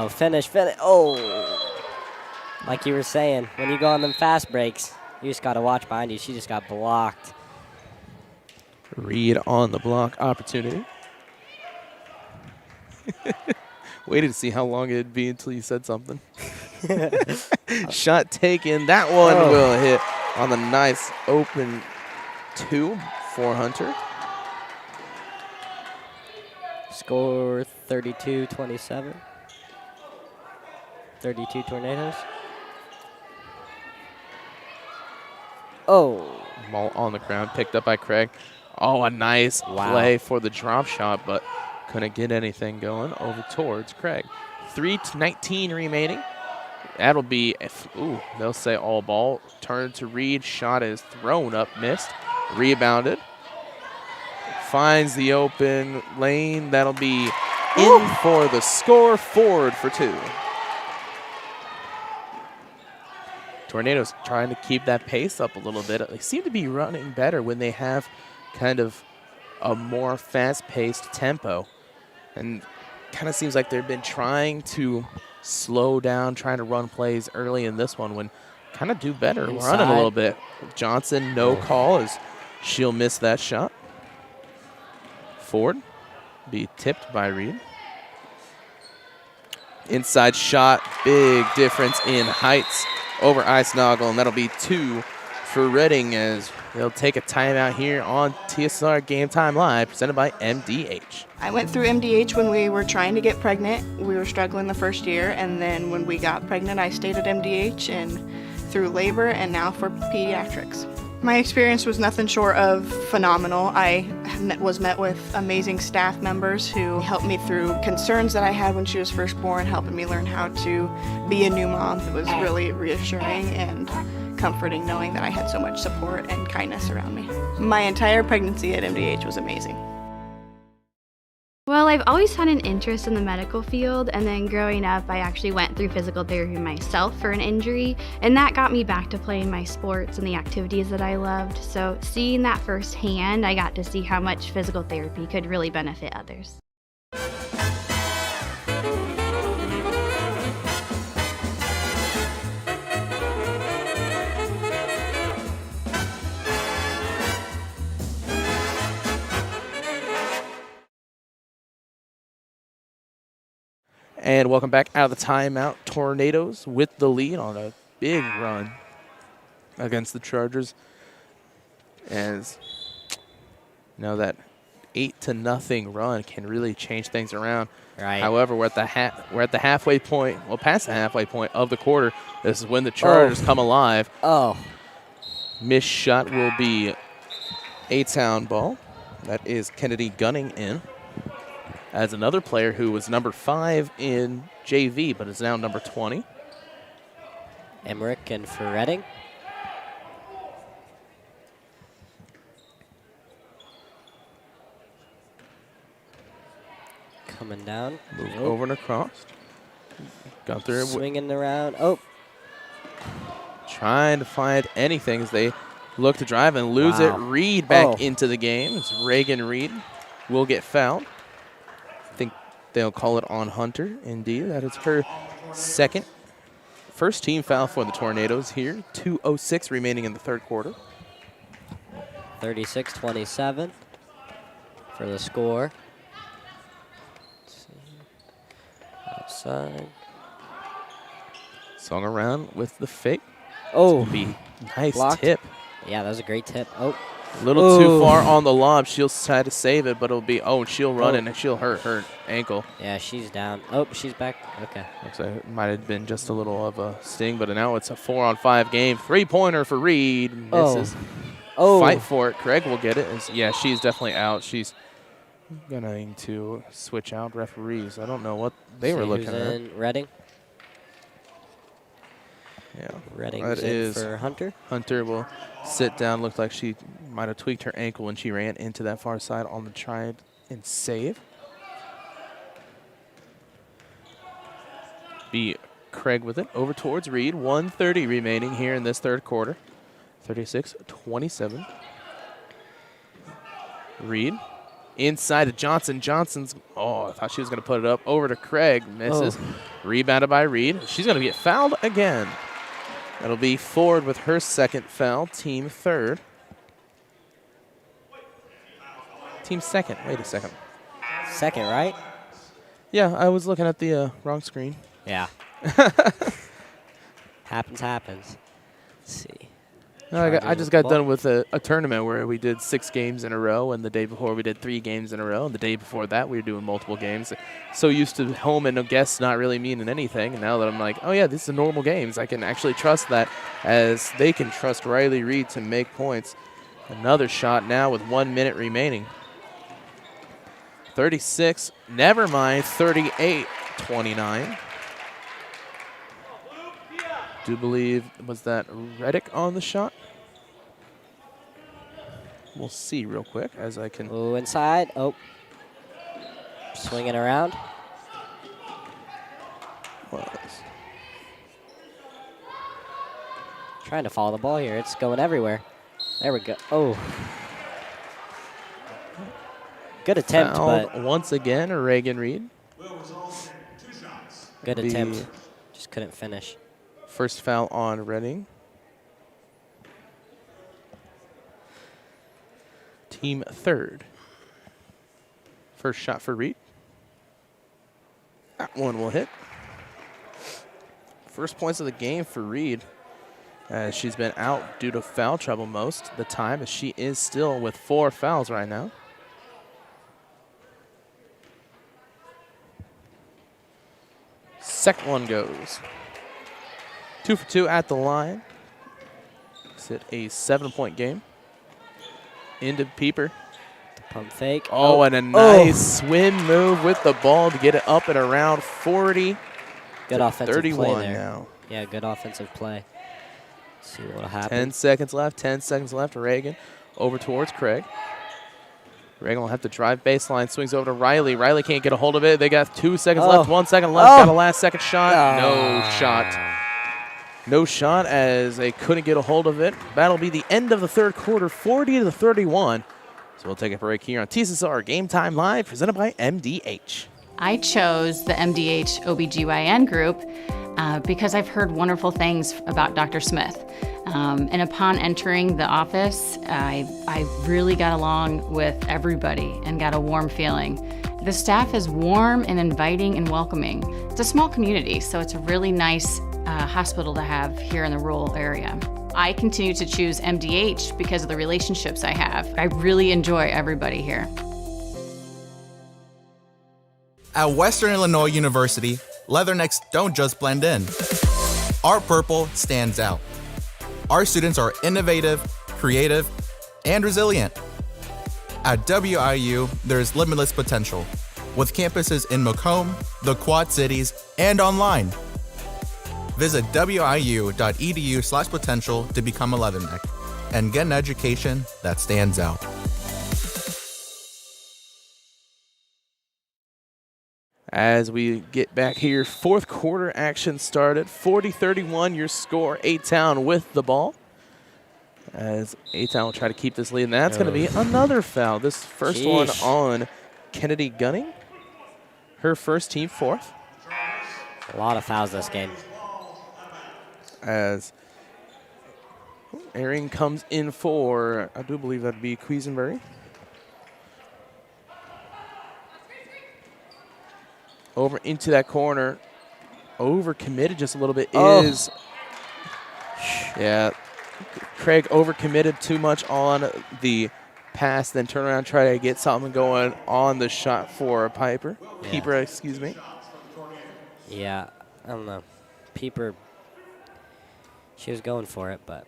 S2: Finish. Oh. Like you were saying, when you go on them fast breaks, you just got to watch behind you. She just got blocked.
S1: Reed on the block opportunity. Waited to see how long it'd be until you said something. Shot taken. That one will hit on the nice open 2 for Hunter.
S2: Score 32-27. 32 Tornadoes. Ball
S1: on the ground, picked up by Craig. A nice play for the drop shot, but couldn't get anything going over towards Craig. 3:19 remaining. That'll be, they'll say all ball. Turn to Reed. Shot is thrown up, missed. Rebounded. Finds the open lane. That'll be in for the score. Forward for 2. Tornadoes trying to keep that pace up a little bit. They seem to be running better when they have kind of a more fast-paced tempo. And kind of seems like they've been trying to slow down, trying to run plays early in this one when kind of do better running a little bit. Johnson, no call as she'll miss that shot. Ford be tipped by Reed. Inside shot, big difference in heights over Icenoggle, and that'll be 2 for Reading as they'll take a timeout here on TSSR Game Time Live, presented by MDH.
S7: I went through MDH when we were trying to get pregnant. We were struggling the first year, and then when we got pregnant, I stayed at MDH and through labor and now for pediatrics. My experience was nothing short of phenomenal. I was met with amazing staff members who helped me through concerns that I had when she was first born, helping me learn how to be a new mom. It was really reassuring and comforting knowing that I had so much support and kindness around me. My entire pregnancy at MDH was amazing.
S16: Well, I've always had an interest in the medical field, and then growing up, I actually went through physical therapy myself for an injury, and that got me back to playing my sports and the activities that I loved. So seeing that firsthand, I got to see how much physical therapy could really benefit others.
S1: And welcome back out of the timeout. Tornadoes with the lead on a big run against the Chargers. As you know, that 8-0 run can really change things around.
S2: Right.
S1: However, we're at the halfway point. Well, past the halfway point of the quarter. This is when the Chargers come alive.
S2: Oh.
S1: Missed shot will be a town ball. That is Kennedy gunning in. As another player who was number 5 in JV, but is now number 20.
S2: Emmerich and for Reading. Coming down.
S1: Move over and across. Got through.
S2: Swinging around. Oh.
S1: Trying to find anything as they look to drive and lose it. Reed back into the game. It's Reagan Reed will get fouled. I think they'll call it on Hunter. Indeed, that is her second. First team foul for the Tornadoes here. 2:06 remaining in the third quarter.
S2: 36-27 for the score. Let's see. Outside.
S1: Swung around with the fake.
S2: Oh,
S1: be nice
S2: blocked.
S1: tip.
S2: Yeah, that was a great tip. Oh.
S1: A little too far on the lob. She'll try to save it, but it'll be, she'll run it and she'll hurt her ankle.
S2: Yeah, she's down. Oh, she's back. Okay.
S1: Looks like it might have been just a little of a sting, but now it's a 4-on-5 game. 3-pointer for Reed. Misses. Fight for it. Craig will get it. Yeah, she's definitely out. She's going to switch out referees. I don't know what they were looking at.
S2: Reading.
S1: Yeah.
S2: Reading's in for Hunter.
S1: Hunter will sit down. Looked like she might have tweaked her ankle when she ran into that far side on the try and save. Be Craig with it. Over towards Reed. 1:30 remaining here in this third quarter. 36-27. Reed inside to Johnson. Johnson's, I thought she was going to put it up. Over to Craig. Misses. Rebounded by Reed. She's going to get fouled again. That'll be Ford with her second foul. Team third. Team second. Wait a second.
S2: Second, right?
S1: Yeah, I was looking at the wrong screen.
S2: Yeah. Happens. Let's see.
S1: No, I just got done with a tournament where we did 6 games in a row, and the day before we did 3 games in a row, and the day before that we were doing multiple games. So used to home and guests not really meaning anything, and now that I'm like, oh yeah, these are normal games, I can actually trust that, as they can trust Riley Reed to make points. Another shot now with 1 minute remaining. 36, never mind, 38-29. Do believe, was that Reddick on the shot? We'll see real quick as I can.
S2: Oh, inside. Oh. Swinging around. Trying to follow the ball here. It's going everywhere. There we go. Oh. Good attempt,
S1: Fouled
S2: but.
S1: Once again, Reagan Reed.
S2: Good attempt. Just couldn't finish.
S1: First foul on Reading. Team third. First shot for Reed. That one will hit. First points of the game for Reed. as she's been out due to foul trouble most of the time, as she is still with 4 fouls right now. Second one goes. 2 for 2 at the line. Makes it a 7-point game. Into Pieper.
S2: Pump fake.
S1: Oh, and a nice swim move with the ball to get it up and around 40.
S2: Good offensive
S1: 31
S2: play there.
S1: now.
S2: Yeah, good offensive play. Let's see what'll happen.
S1: 10 seconds left. 10 seconds left. Reagan over towards Craig. Reagan will have to drive baseline. Swings over to Riley. Riley can't get a hold of it. They got 2 seconds left. 1 second left. Got a last second shot. No shot. No shot as they couldn't get a hold of it. That'll be the end of the third quarter, 40-31. So we'll take a break here on TSSR Game Time Live, presented by MDH.
S3: I chose the MDH OBGYN group because I've heard wonderful things about Dr. Smith. And upon entering the office, I really got along with everybody and got a warm feeling. The staff is warm and inviting and welcoming. It's a small community, so it's a really nice hospital to have here in the rural area. I continue to choose MDH because of the relationships I have. I really enjoy everybody here.
S4: At Western Illinois University, leathernecks don't just blend in. Our purple stands out. Our students are innovative, creative, and resilient. At WIU, there's limitless potential, with campuses in Macomb, the Quad Cities, and online. Visit wiu.edu/potential to become a leatherneck and get an education that stands out.
S1: As we get back here, fourth quarter action started. 40-31 your score. A-Town with the ball. As A-Town will try to keep this lead, and that's going to be another foul. This first one on Kennedy Gunning. Her first, team fourth.
S2: A lot of fouls this game.
S1: As airing comes in for, I do believe that'd be Quisenberry. Over into that corner. Overcommitted just a little bit is. Yeah. Craig overcommitted too much on the pass, then turn around, try to get something going on the shot for Pieper, excuse me.
S2: Yeah, I don't know. Pieper, she was going for it, but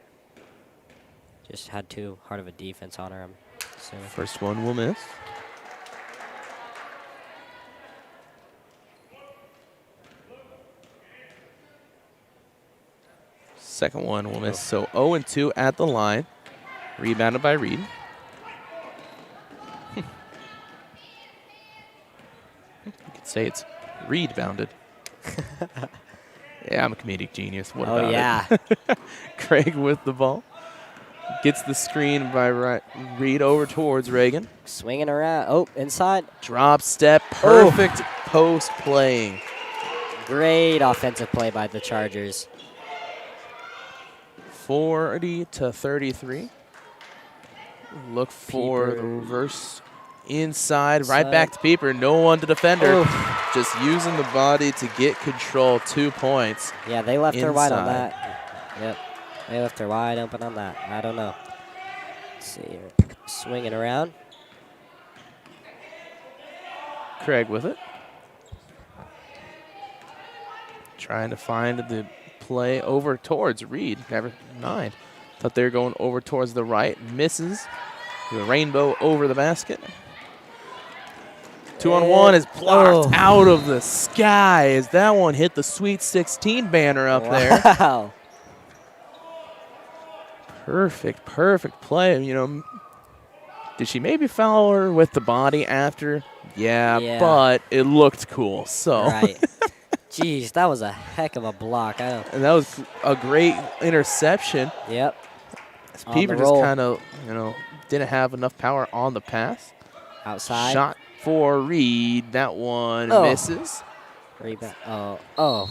S2: just had too hard of a defense on her, I'm assuming.
S1: First one will miss. Second one will miss. So 0-2 at the line. Rebounded by Reed. You could say it's Reed-bounded. Yeah, I'm a comedic genius. What about it? Craig with the ball. Gets the screen by Reed over towards Reagan.
S2: Swinging around. Oh, inside.
S1: Drop step. Perfect post playing.
S2: Great offensive play by the Chargers.
S1: 40-33. Look for the reverse inside. Right back to Pieper. No one to defend her. Just using the body to get control. 2 points.
S2: Yeah, they left her wide on that. Yep. They left her wide open on that. I don't know. Let's see here. Swinging around.
S1: Craig with it. Trying to find the play over towards Reed. Never mind. Thought they were going over towards the right. Misses. The rainbow over the basket. 2-on-1 is blocked out of the sky as that one hit the Sweet 16 banner up there.
S2: Wow.
S1: Perfect play. You know, did she maybe foul her with the body after? Yeah, but it looked cool. So.
S2: Right. Jeez, that was a heck of a block.
S1: And that was a great interception.
S2: Yep.
S1: Pieper just kind of, didn't have enough power on the pass.
S2: Outside.
S1: Shot for Reed. That one misses.
S2: Rebound.
S1: And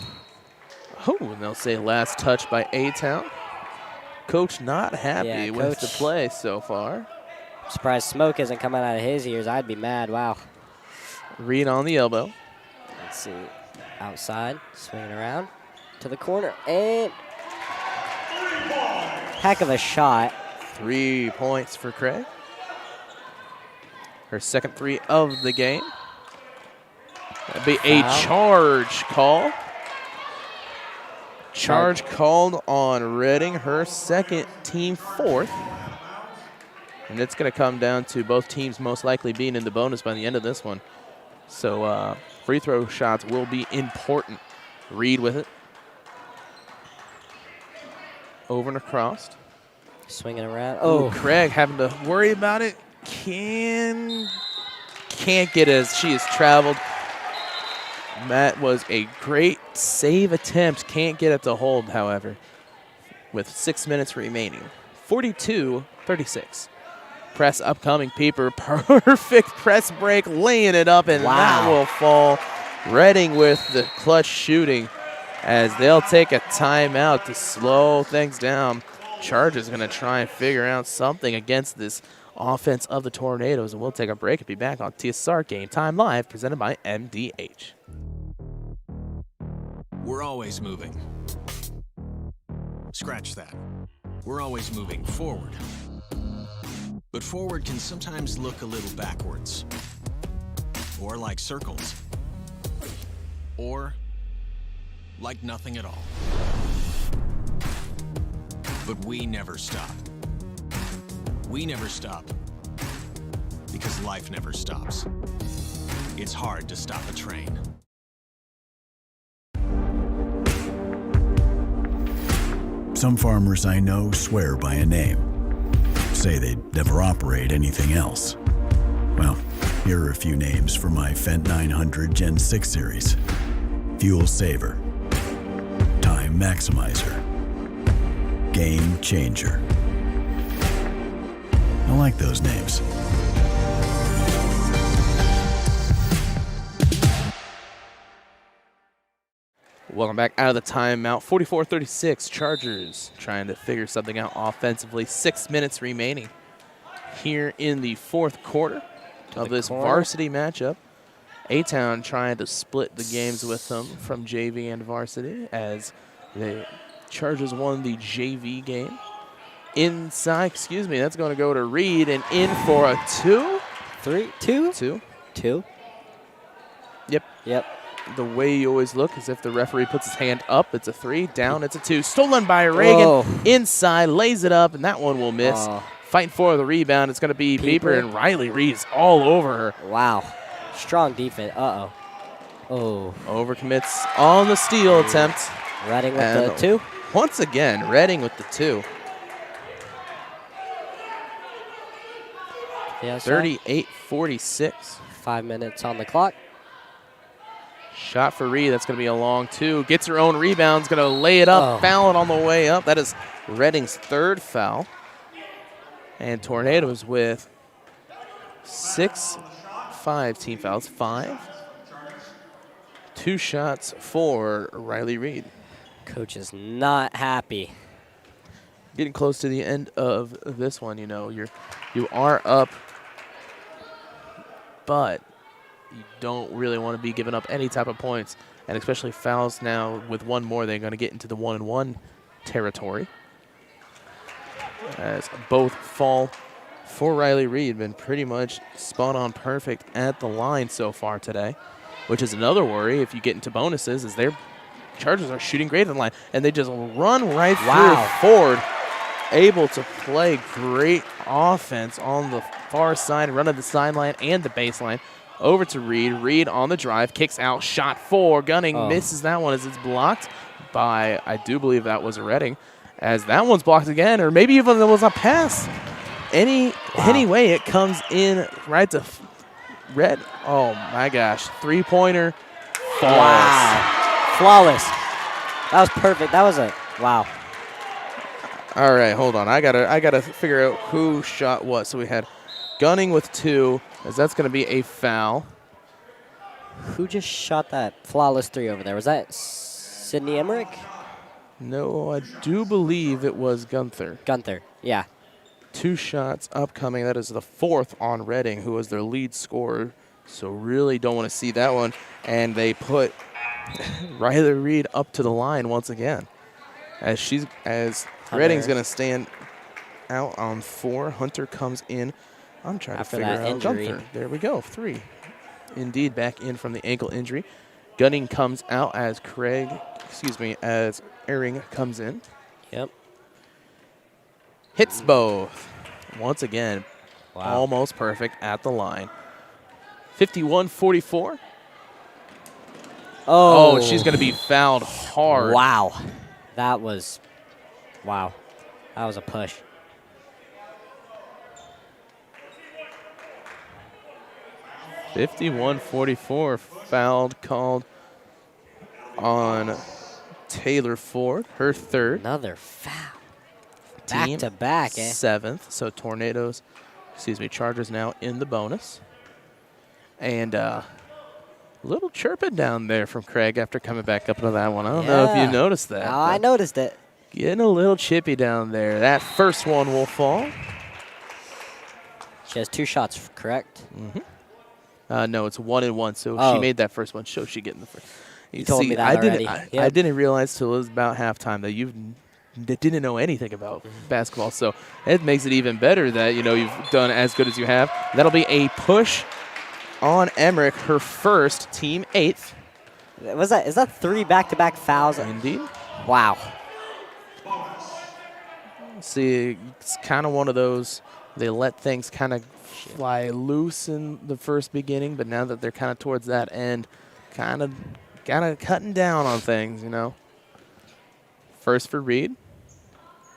S1: they'll say last touch by A-Town. Coach not happy with the play so far.
S2: I'm surprised smoke isn't coming out of his ears. I'd be mad. Wow.
S1: Reed on the elbow.
S2: Let's see. Outside. Swinging around to the corner. And Heck of a shot.
S1: 3 points for Craig. Her second three of the game. That'd be a charge call. Charge called on Reading, her second, team fourth. And it's going to come down to both teams most likely being in the bonus by the end of this one. So free throw shots will be important. Reed with it. Over and across.
S2: Swinging around.
S1: Oh, Craig having to worry about it. Can't get it as she has traveled. That was a great save attempt. Can't get it to hold, however, with 6 minutes remaining. 42-36. Press upcoming. Pieper, perfect press break, laying it up, and that will fall. Reading with the clutch shooting as they'll take a timeout to slow things down. Chargers going to try and figure out something against this offense of the Tornadoes, and we'll take a break and be back on TSSR Game Time Live, presented by MDH.
S12: We're always moving. Scratch that. We're always moving forward. But forward can sometimes look a little backwards. Or like circles. Or like nothing at all. But we never stop. We never stop because life never stops. It's hard to stop a train.
S15: Some farmers I know swear by a name. Say they'd never operate anything else. Well, here are a few names for my Fendt 900 Gen 6 series. Fuel Saver. Time Maximizer. Game Changer. I like those names.
S1: Welcome back out of the timeout. 44-36, Chargers trying to figure something out offensively. 6 minutes remaining here in the fourth quarter of this varsity matchup. A-Town trying to split the games with them from JV and varsity as the Chargers won the JV game. Inside, that's going to go to Reed and in for a two.
S2: Two. Yep.
S1: The way you always look is if the referee puts his hand up, it's a three. Down, it's a two. Stolen by Reagan.
S2: Whoa.
S1: Inside, lays it up, and that one will miss. Fighting for the rebound. It's going to be Pieper, and Riley Reed's all over her.
S2: Wow. Strong defense.
S1: Overcommits on the steal attempt.
S2: Reading with the two.
S1: Once again, Reading with the two. 38-46.
S2: 5 minutes on the clock.
S1: Shot for Reed. That's going to be a long two. Gets her own rebound. Is going to lay it up. Foul it on the way up. That is Reading's third foul. And Tornadoes with 5 team fouls. 5. 2 shots for Riley Reed.
S2: Coach is not happy.
S1: Getting close to the end of this one, you are up, but you don't really want to be giving up any type of points, and especially fouls now. With one more, they're going to get into the 1-and-1 territory. As both fall for Riley Reed, been pretty much spot on perfect at the line so far today, which is another worry if you get into bonuses, is their Chargers are shooting great at the line, and they just run right through Ford. Able to play great offense on the far side, run of the sideline and the baseline. Over to Reed. Reed on the drive, kicks out, shot for Gunning. Misses that one as it's blocked by, I do believe that was a Reading, as that one's blocked again, or maybe even it was a pass. Anyway, it comes in right to Red. Oh my gosh, three-pointer.
S2: Wow. Flawless. That was perfect. That was wow.
S1: All right, hold on. I gotta figure out who shot what. So we had Gunning with 2, as that's gonna be a foul.
S2: Who just shot that flawless 3 over there? Was that Sydney Emmerich?
S1: No, I do believe it was Gunther.
S2: Yeah.
S1: 2 shots upcoming. That is the 4th on Reading, who was their lead scorer. So really don't want to see that one. And they put Riley Reed up to the line once again, as Redding's going to stand out on 4. Hunter comes in. I'm trying
S2: After
S1: to figure
S2: that
S1: out
S2: injury.
S1: Gunther. There we go, 3. Indeed, back in from the ankle injury. Gunning comes out as as Airing comes in.
S2: Yep.
S1: Hits both. Once again,
S2: Wow.
S1: almost perfect at the line. 51-44.
S2: Oh.
S1: Oh, she's going to be fouled hard.
S2: Wow. That was a push.
S1: $51-44 fouled called on Taylor Ford, her 3rd.
S2: Another foul.
S1: Team
S2: Back to back, eh?
S1: 7th. So Chargers now in the bonus. And a little chirping down there from Craig after coming back up to that one. I don't know if you noticed that.
S2: Oh, I noticed it.
S1: Getting a little chippy down there. That first one will fall.
S2: She has 2 shots, correct?
S1: Mm-hmm. No, it's 1 and 1. So she made that first one. So she getting the first.
S2: You told me that already.
S1: I didn't realize till it was about halftime that you didn't know anything about basketball. So it makes it even better that you've done as good as you have. That'll be a push on Emmerich, her first, team 8th.
S2: Is that 3 back-to-back fouls?
S1: Indeed.
S2: Wow.
S1: See, it's kind of one of those, they let things kind of fly loose in the first beginning, but now that they're kind of towards that end, kind of cutting down on things, First for Reed.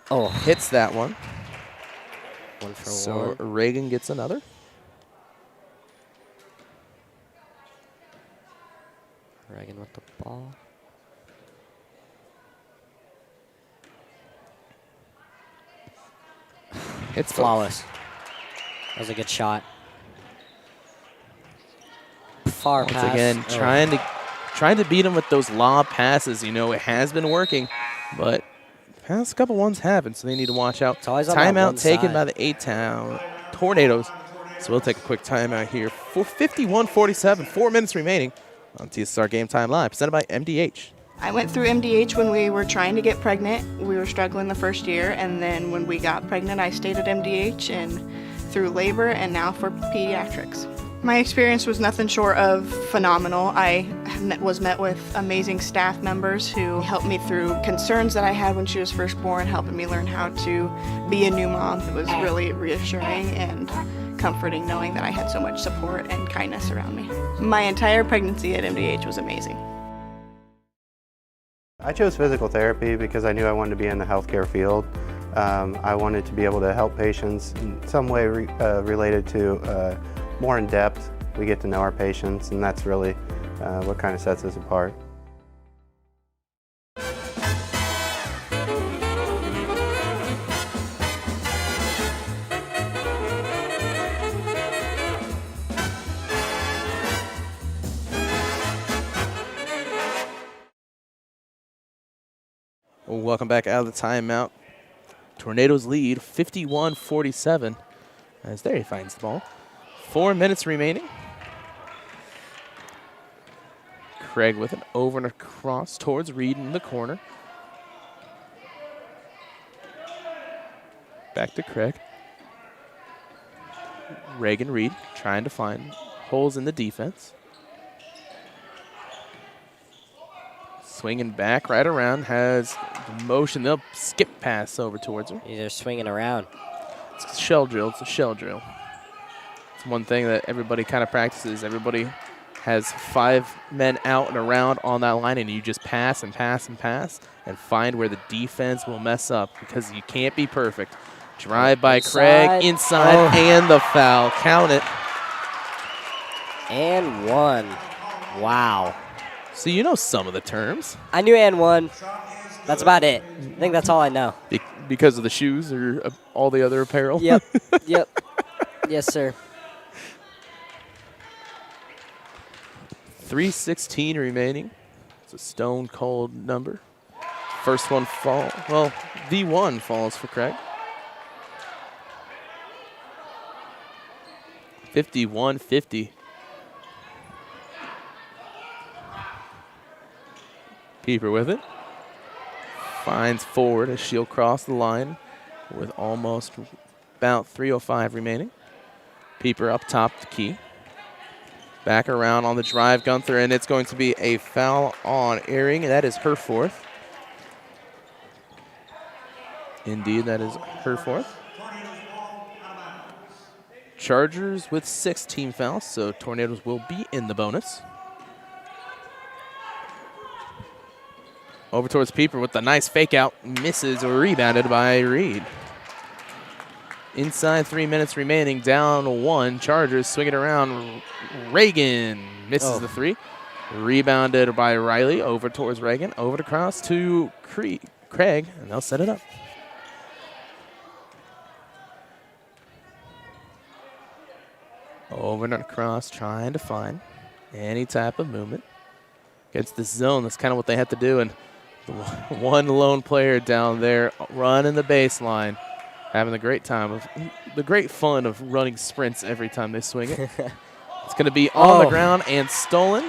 S2: Oh.
S1: Hits that one.
S2: 1 for 1.
S1: So Reagan gets another.
S2: Reagan with the ball.
S1: It's
S2: flawless. That was a good shot. Far
S1: Once
S2: pass.
S1: again, trying to beat him with those lob passes. It has been working, but past couple ones haven't, so they need to watch out. Timeout taken by the A-Town Tornadoes. So we'll take a quick timeout here. For 51-47, 4 minutes remaining on TSSR Game Time Live, presented by MDH.
S7: I went through MDH when we were trying to get pregnant. We were struggling the first year, and then when we got pregnant, I stayed at MDH and through labor and now for pediatrics. My experience was nothing short of phenomenal. I was met with amazing staff members who helped me through concerns that I had when she was first born, helping me learn how to be a new mom. It was really reassuring and comforting knowing that I had so much support and kindness around me. My entire pregnancy at MDH was amazing.
S5: I chose physical therapy because I knew I wanted to be in the healthcare field. I wanted to be able to help patients in some way related to more in depth. We get to know our patients, and that's really what kind of sets us apart.
S1: Welcome back out of the timeout. Tornadoes lead 51-47 as there he finds the ball. 4 minutes remaining. Craig with an over and across towards Reed in the corner. Back to Craig. Reagan Reed trying to find holes in the defense. Swinging back right around, has motion. They'll skip pass over towards her.
S2: They're swinging around.
S1: It's a shell drill. It's a shell drill. It's one thing that everybody kind of practices. Everybody has 5 men out and around on that line, and you just pass and pass and pass and find where the defense will mess up because you can't be perfect. Drive by Craig, inside, and the foul. Count it.
S2: And 1. Wow.
S1: So you know some of the terms.
S2: I knew and 1. That's about it. I think that's all I know.
S1: Because of the shoes or all the other apparel?
S2: Yep. Yep. Yes, sir.
S1: 3:16 remaining. It's a stone cold number. First one fall. Well, the one falls for Craig. 51-50. Keeper with it. finds forward as she'll cross the line with almost about 3:05 remaining. Pieper up top the key. Back around on the drive, Gunther, and it's going to be a foul on Airing. That is her fourth. Indeed, that is her fourth. Chargers with 6 team fouls, so Tornadoes will be in the bonus. Over towards Pieper with the nice fake out. Misses, rebounded by Reed. Inside 3 minutes remaining, down 1. Chargers swing it around. Reagan misses the 3. Rebounded by Riley. Over towards Reagan. Over to cross to Craig, and they'll set it up. Over and across, trying to find any type of movement. Against the zone, that's kind of what they have to do. And one lone player down there running the baseline, having the great time of the great fun of running sprints every time they swing it. It's going to be on the ground and stolen.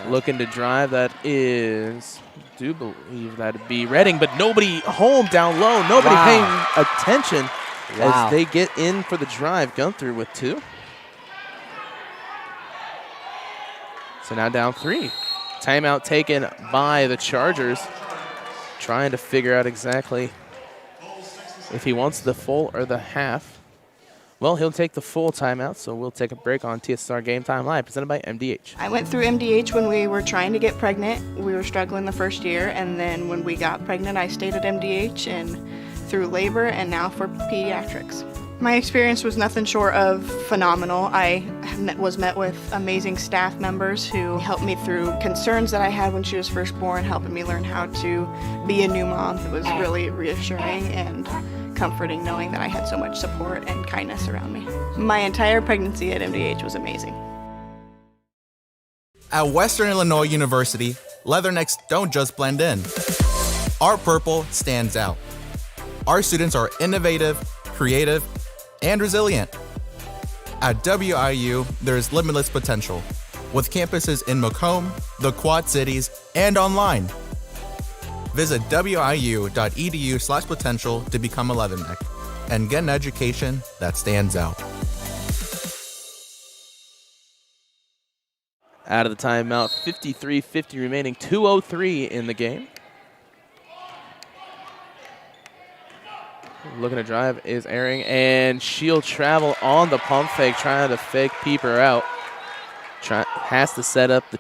S1: Looking to drive, that is, do believe that'd be Redding, but nobody home down low. Nobody paying attention as they get in for the drive. Gunther with 2. So now down 3. Timeout taken by the Chargers, trying to figure out exactly if he wants the full or the half. Well, he'll take the full timeout, so we'll take a break on TSSR Game Time Live, presented by MDH.
S7: I went through MDH when we were trying to get pregnant. We were struggling the first year, and then when we got pregnant, I stayed at MDH and through labor and now for pediatrics. My experience was nothing short of phenomenal. I was met with amazing staff members who helped me through concerns that I had when she was first born, helping me learn how to be a new mom. It was really reassuring and comforting knowing that I had so much support and kindness around me. My entire pregnancy at MDH was amazing.
S4: At Western Illinois University, leathernecks don't just blend in. Our purple stands out. Our students are innovative, creative, and resilient. At WIU, there's limitless potential, with campuses in Macomb, the Quad Cities, and online. Visit wiu.edu/potential to become a leatherneck and get an education that stands out.
S1: Out of the timeout, 53:50 remaining, 2:03 in the game. Looking to drive is Airing, and she'll travel on the pump fake, trying to fake Pieper out. Has to set up the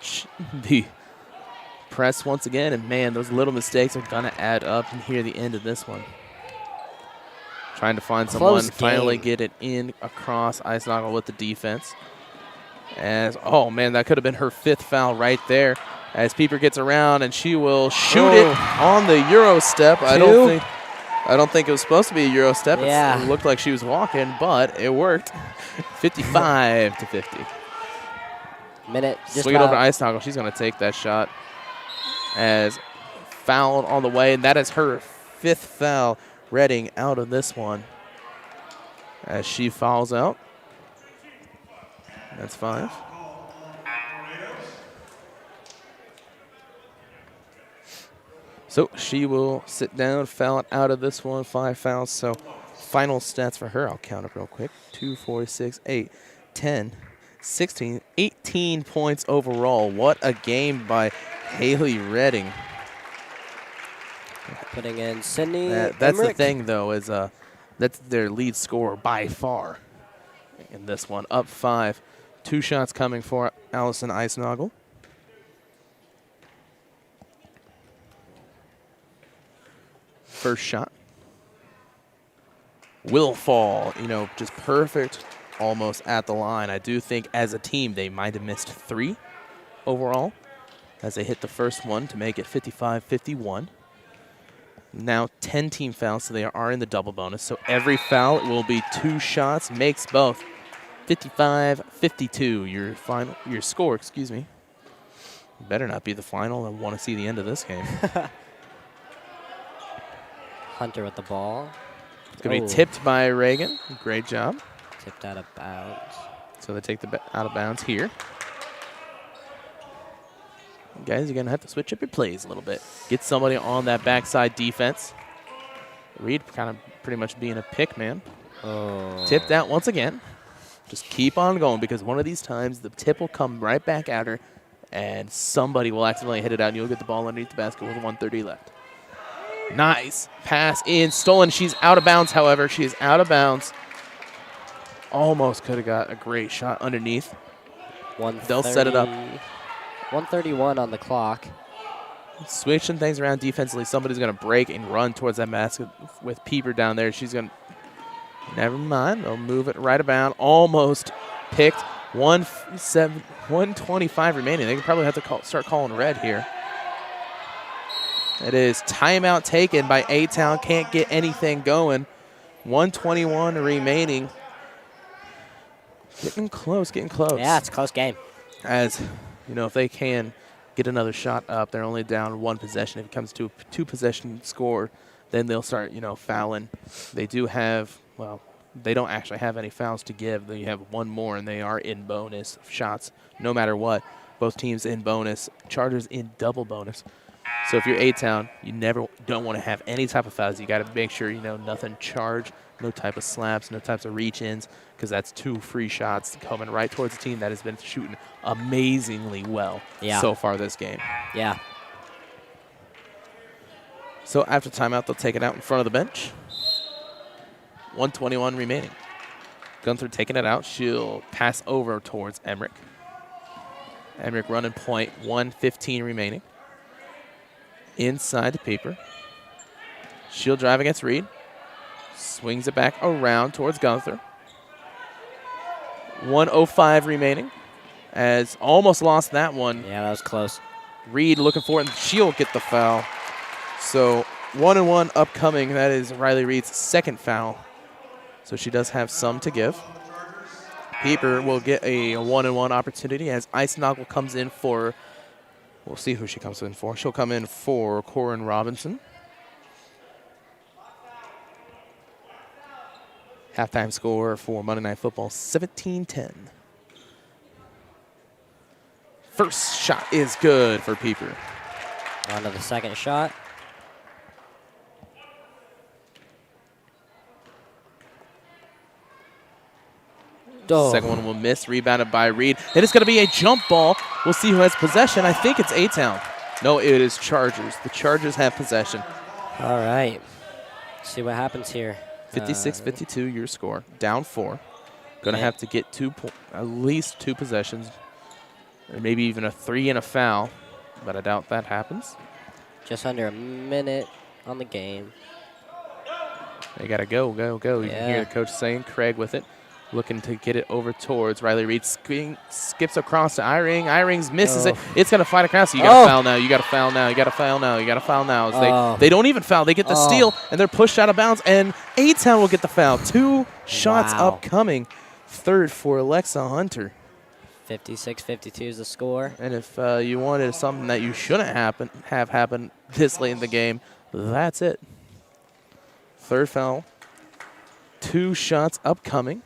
S1: press once again, and man, those little mistakes are gonna add up in here at the end of this one. Trying to find someone, finally get it in across. Eisnagel with the defense. Oh man, that could have been her 5th foul right there. As Pieper gets around, and she will shoot it on the Euro step. I don't think it was supposed to be a Euro step. It looked like she was walking, but it worked. 55-50. Swing it over to Eisnagel. She's going to take that shot as fouled on the way, and that is her 5th foul. Redding out of this one as she fouls out. That's 5. So she will sit down, foul out of this one, 5 fouls. So final stats for her, I'll count it real quick. 2, 4, 6, 8, 10, 16, 18 points overall. What a game by Haley Redding.
S2: Putting in Sydney.
S1: That's the thing, though, is that's their lead scorer by far in this one. Up 5. 2 shots coming for Allison Eisnagel. First shot will fall, just perfect, almost at the line. I do think as a team they might have missed 3 overall as they hit the first one to make it 55-51. Now 10 team fouls, so they are in the double bonus. So every foul will be 2 shots, makes both 55-52. Your score, excuse me. Better not be the final. I want to see the end of this game.
S2: Hunter with the ball.
S1: It's going to be tipped by Reagan. Great job.
S2: Tipped out of bounds.
S1: So they take the out of bounds here. Guys, you're going to have to switch up your plays a little bit. Get somebody on that backside defense. Reed kind of pretty much being a pick man. Tip that once again. Just keep on going because one of these times the tip will come right back at her and somebody will accidentally hit it out and you'll get the ball underneath the basket with 1:30 left. Nice. Pass in. Stolen. She's out of bounds, however. She is out of bounds. Almost could have got a great shot underneath. They'll set it up.
S2: 1:31 on the clock.
S1: Switching things around defensively. Somebody's going to break and run towards that basket with Pieper down there. She's going to... Never mind. They'll move it right about. Almost picked. 1:25 remaining. They could probably have to start calling red here. It is timeout taken by A-Town. Can't get anything going. 1:21 remaining. Getting close, getting close.
S2: Yeah, it's a close game.
S1: As, you know, if they can get another shot up, they're only down one possession. If it comes to a two-possession score, then they'll start, you know, fouling. They do have, well, they don't actually have any fouls to give. They have one more, and they are in bonus shots no matter what. Both teams in bonus. Chargers in double bonus. So if you're A-Town, you don't want to have any type of fouls. You got to make sure, you know, nothing charged, no type of slaps, no types of reach-ins, because that's two free shots coming right towards the team that has been shooting amazingly well so far this game.
S2: Yeah.
S1: So after timeout, they'll take it out in front of the bench. 1:21 remaining. Gunther taking it out. She'll pass over towards Emmerich. Emmerich running point. 1:15 remaining. Inside the Pieper. She'll drive against Reed. Swings it back around towards Gunther. 1:05 remaining. As almost lost that one.
S2: Yeah, that was close.
S1: Reed looking for it, and she'll get the foul. So 1-1 upcoming. That is Riley Reed's second foul. So she does have some to give. Pieper will get a 1-1 opportunity as Eisenagel comes in for, we'll see who she comes in for. She'll come in for Corin Robinson. Halftime score for Monday Night Football, 17-10. First shot is good for Pieper.
S2: On to the second shot.
S1: Second one will miss, rebounded by Reed. And it's going to be a jump ball. We'll see who has possession. I think it's A-Town. No, it is Chargers. The Chargers have possession.
S2: All right. Let's see what happens here.
S1: 56-52, your score. Down 4. Going to have to get at least two possessions, or maybe even a 3 and a foul, but I doubt that happens.
S2: Just under a minute on the game.
S1: They got to go, go, go. You can hear the coach saying, Craig with it. Looking to get it over towards Riley Reed. Skips across to Eyring. Eyring misses it. It's going to fight across. So you got to foul now. You got to foul now. You got to foul now. You got to foul now. They don't even foul. They get the steal, and they're pushed out of bounds. And A-Town will get the foul. 2 shots upcoming. Third for Alexa Hunter.
S2: 56-52 is the score.
S1: And if you wanted something that you shouldn't have happen this late in the game, that's it. Third foul. 2 shots upcoming.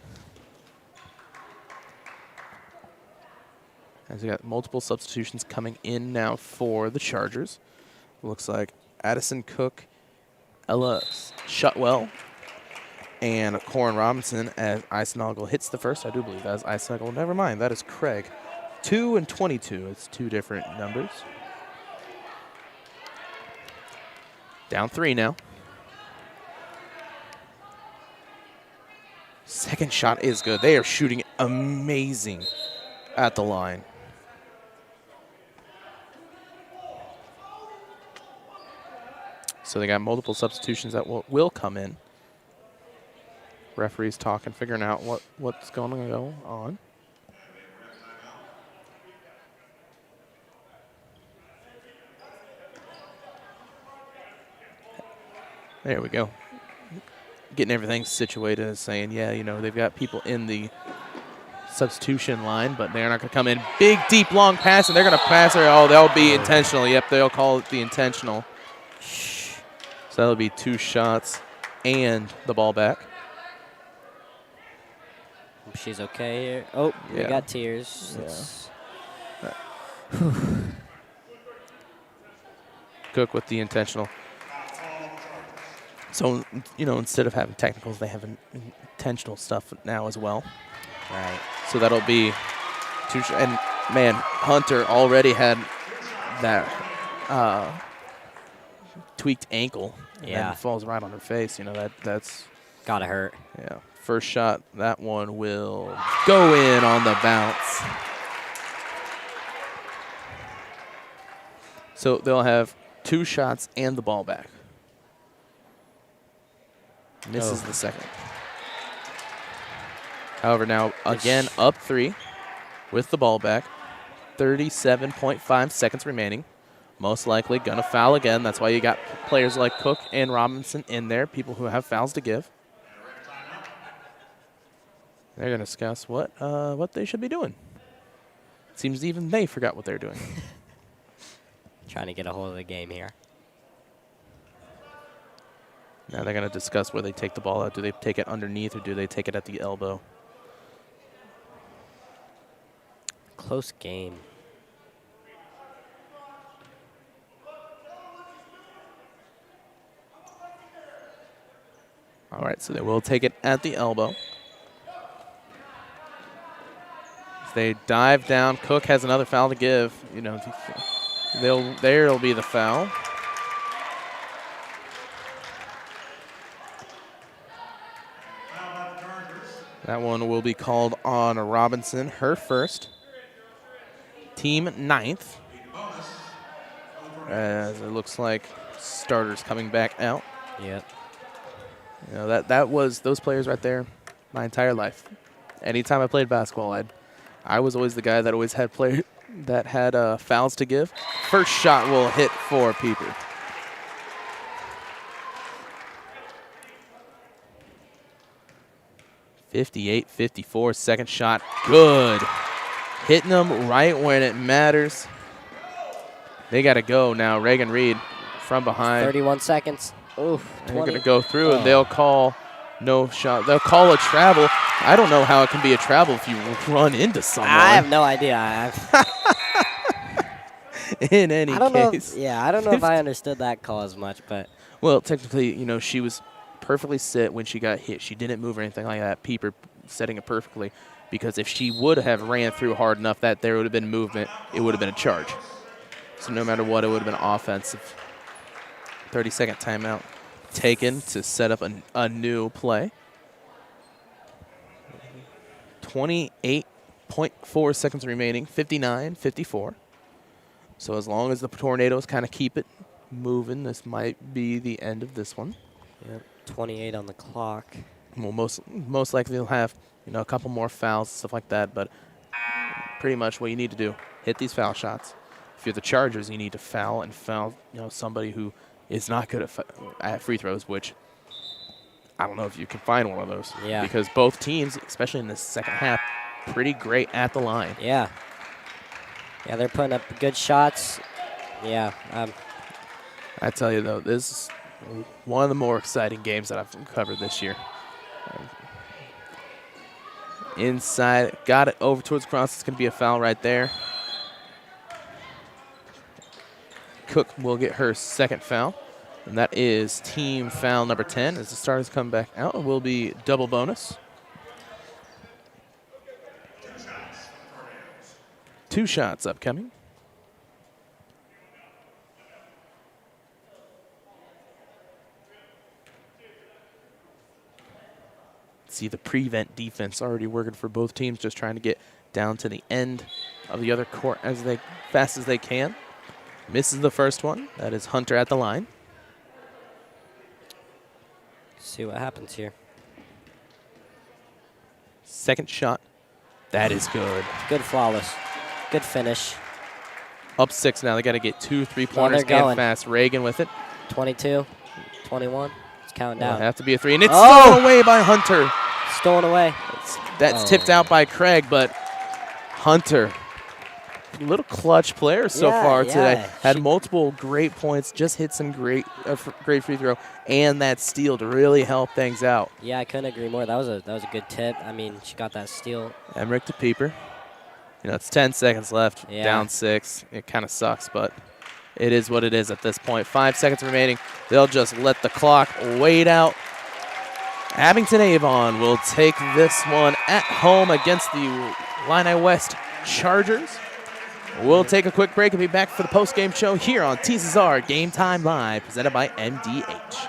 S1: As we got multiple substitutions coming in now for the Chargers. Looks like Addison Cook, Ella Shutwell, and Corin Robinson as Eisenagel hits the first. I do believe that is Eisenagel. Never mind, that is Craig. 2 and 22. It's 2 different numbers. Down 3 now. Second shot is good. They are shooting amazing at the line. So they got multiple substitutions that will come in. Referees talking, figuring out what's going to go on. There we go. Getting everything situated, saying, yeah, you know, they've got people in the substitution line, but they're not going to come in. Big, deep, long pass, and they're going to pass her. Oh, they'll be intentional. Yep, they'll call it the intentional. So that'll be 2 shots and the ball back.
S2: She's okay here. Oh, we got tears.
S1: Yeah. Cook with the intentional. So, you know, instead of having technicals, they have intentional stuff now as well.
S2: Right.
S1: So that'll be and man, Hunter already had that tweaked ankle. And then falls right on her face. You know, that's
S2: gotta hurt.
S1: Yeah. First shot, that one will go in on the bounce. So they'll have 2 shots and the ball back. Misses the second. However, now again up 3 with the ball back. 37.5 seconds remaining. Most likely going to foul again. That's why you got players like Cook and Robinson in there, people who have fouls to give. They're going to discuss what they should be doing. Seems even they forgot what they're doing.
S2: Trying to get a hold of the game here.
S1: Now they're going to discuss where they take the ball out. Do they take it underneath or do they take it at the elbow?
S2: Close game.
S1: All right, so they will take it at the elbow. If they dive down, Cook has another foul to give. You know, there'll be the foul. That one will be called on Robinson, her first. Team 9th. As it looks like starters coming back out.
S2: Yep.
S1: You know, that was those players right there my entire life. Anytime I played basketball, I was always the guy that always had fouls to give. First shot will hit for Pieper. .58-54, second shot, good. Hitting them right when it matters. They got to go now. Reagan Reed from behind.
S2: 31 seconds. Oof.
S1: They're going to go through, and they'll call no shot. They'll call a travel. I don't know how it can be a travel if you run into someone.
S2: I have no idea.
S1: In any case.
S2: I don't know if I understood that call as much, but.
S1: Well, technically, you know, she was perfectly set when she got hit. She didn't move or anything like that. Pieper setting it perfectly, because if she would have ran through hard enough that there would have been movement, it would have been a charge. So no matter what, it would have been offensive. 30-second timeout taken to set up a new play. 28.4 seconds remaining, 59-54. So as long as the Tornadoes kind of keep it moving, this might be the end of this one.
S2: Yep, 28 on the clock.
S1: Well, most likely they'll have, you know, a couple more fouls, stuff like that, but pretty much what you need to do, hit these foul shots. If you're the Chargers, you need to foul, you know, somebody who is not good at free throws, which I don't know if you can find one of those.
S2: Yeah.
S1: Because both teams, especially in the second half, pretty great at the line.
S2: Yeah. Yeah, they're putting up good shots. Yeah.
S1: I tell you, though, this is one of the more exciting games that I've covered this year. Inside, got it over towards cross. It's going to be a foul right there. Cook will get her second foul, and that is team foul number 10. As the starters come back out, it will be double bonus. 2 shots upcoming. See the prevent defense already working for both teams, just trying to get down to the end of the other court as fast as they can. Misses the first one. That is Hunter at the line.
S2: See what happens here.
S1: Second shot. That is good.
S2: Good flawless. Good finish.
S1: Up 6 now. They got to get 2 3-pointers and fast. Reagan with it.
S2: 22, 21. It's counting down.
S1: It'll have to be a 3. And it's stolen away by Hunter.
S2: Stolen away.
S1: That's tipped out by Craig, but Hunter, a little clutch player so far today. Had multiple great points, just hit some great free throw, and that steal to really help things out.
S2: Yeah, I couldn't agree more. That was a good tip. I mean, she got that steal.
S1: Emmerich to Pieper. You know, it's 10 seconds left, down 6. It kind of sucks, but it is what it is at this point. 5 seconds remaining. They'll just let the clock wait out. Abington Avon will take this one at home against the Illini West Chargers. We'll take a quick break and be back for the post-game show here on TSSR Game Time Live, presented by MDH.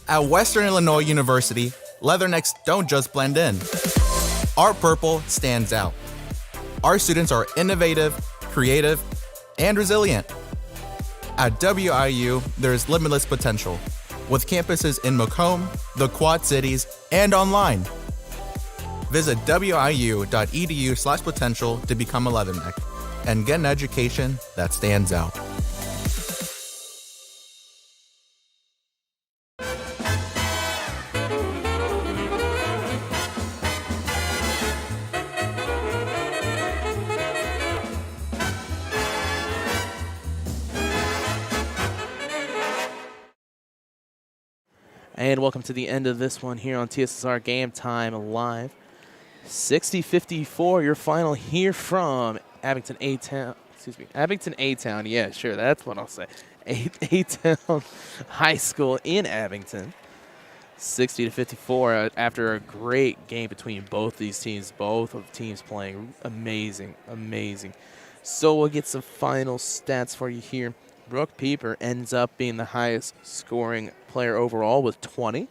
S4: At Western Illinois University, leathernecks don't just blend in. Our purple stands out. Our students are innovative, creative, and resilient. At WIU, there's limitless potential, with campuses in Macomb, the Quad Cities, and online. Visit wiu.edu/potential to become a leatherneck and get an education that stands out.
S1: And welcome to the end of this one here on TSSR Game Time Live. 60-54, your final here from Abington A-Town. Abington A-Town. Yeah, sure, that's what I'll say. A-Town High School in Abington. 60-54 after a great game between both these teams. Both of the teams playing amazing, amazing. So we'll get some final stats for you here. Brooke Pieper ends up being the highest scoring player overall with 20,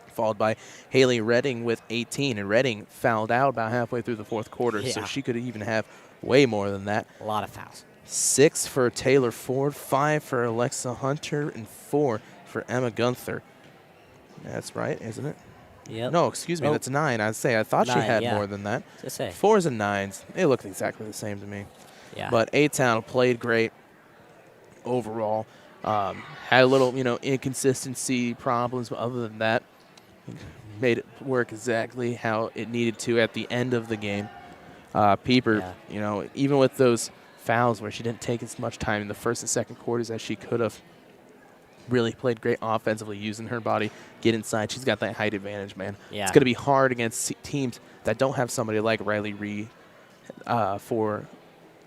S1: followed by Haley Redding with 18. And Redding fouled out about halfway through the fourth quarter, so she could even have way more than that.
S2: A lot of fouls.
S1: 6 for Taylor Ford, 5 for Alexa Hunter, and 4 for Emma Gunther. That's right, isn't it?
S2: Yep.
S1: No, excuse me, that's 9. I thought 9, she had more than that. 4s and 9s. They look exactly the same to me.
S2: Yeah.
S1: But A-Town played great overall. Had a little, inconsistency problems, but other than that, made it work exactly how it needed to at the end of the game. Pieper, even with those fouls where she didn't take as much time in the first and second quarters as she could have, really played great offensively, using her body, get inside. She's got that height advantage, man.
S2: Yeah.
S1: It's going to be hard against teams that don't have somebody like Riley Reed for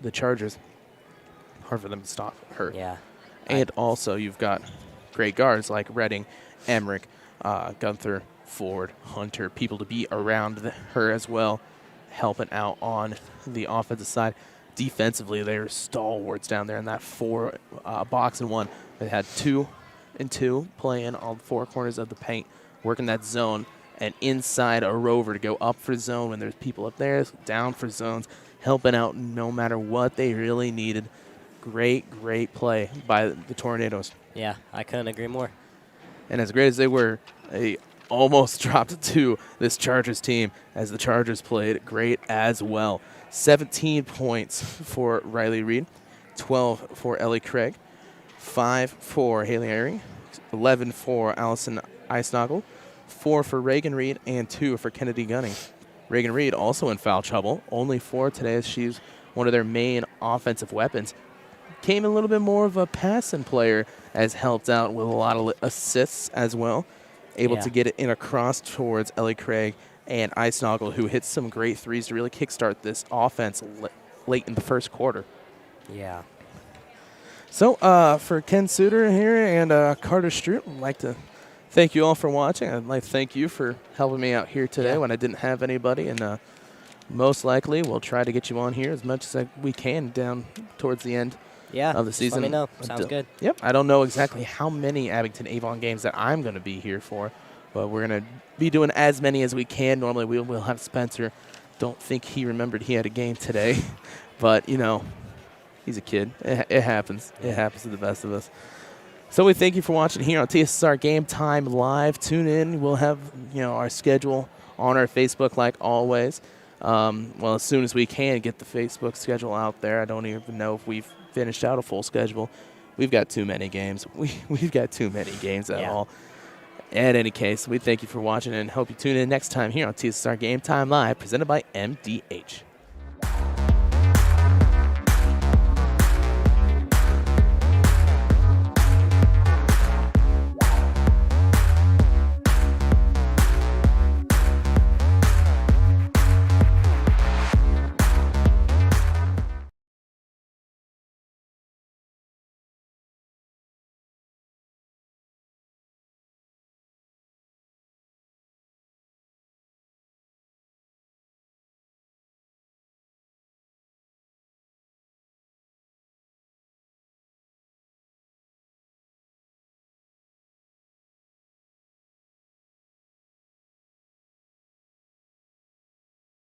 S1: the Chargers. Hard for them to stop her.
S2: Yeah.
S1: And also you've got great guards like Redding, Emmerich, Gunther, Ford, Hunter, people to be around her as well, helping out on the offensive side. Defensively, they're stalwarts down there in that 4 box and 1. They had 2 and 2 playing on 4 corners of the paint, working that zone, and inside a rover to go up for zone when there's people up there, down for zones, helping out no matter what they really needed. Great, great play by the Tornadoes.
S2: Yeah, I couldn't agree more.
S1: And as great as they were, they almost dropped to this Chargers team as the Chargers played great as well. 17 points for Riley Reed, 12 for Ellie Craig, 5 for Haley Airy, 11 for Allison Eisnagel, 4 for Reagan Reed, and 2 for Kennedy Gunning. Reagan Reed also in foul trouble, only 4 today as she's one of their main offensive weapons. Came a little bit more of a passing player, as helped out with a lot of assists as well. Able to get it in across towards Ellie Craig and Eisnagel, who hit some great threes to really kickstart this offense late in the first quarter.
S2: Yeah.
S1: So for Ken Suter here and Carter Stroot, I'd like to thank you all for watching. I'd like to thank you for helping me out here today when I didn't have anybody. And most likely we'll try to get you on here as much as we can down towards the end of the season.
S2: Let me know. Sounds good.
S1: Yep. I don't know exactly how many Abington Avon games that I'm going to be here for, but we're going to be doing as many as we can. Normally we'll have Spencer. Don't think he remembered he had a game today, but, he's a kid. It happens. It happens to the best of us. So we thank you for watching here on TSSR Game Time Live. Tune in. We'll have, our schedule on our Facebook like always. Well, as soon as we can get the Facebook schedule out there. I don't even know if we've finished out a full schedule. We've got too many games. We've got too many games at all. In any case, we thank you for watching and hope you tune in next time here on TSSR Game Time Live, presented by MDH.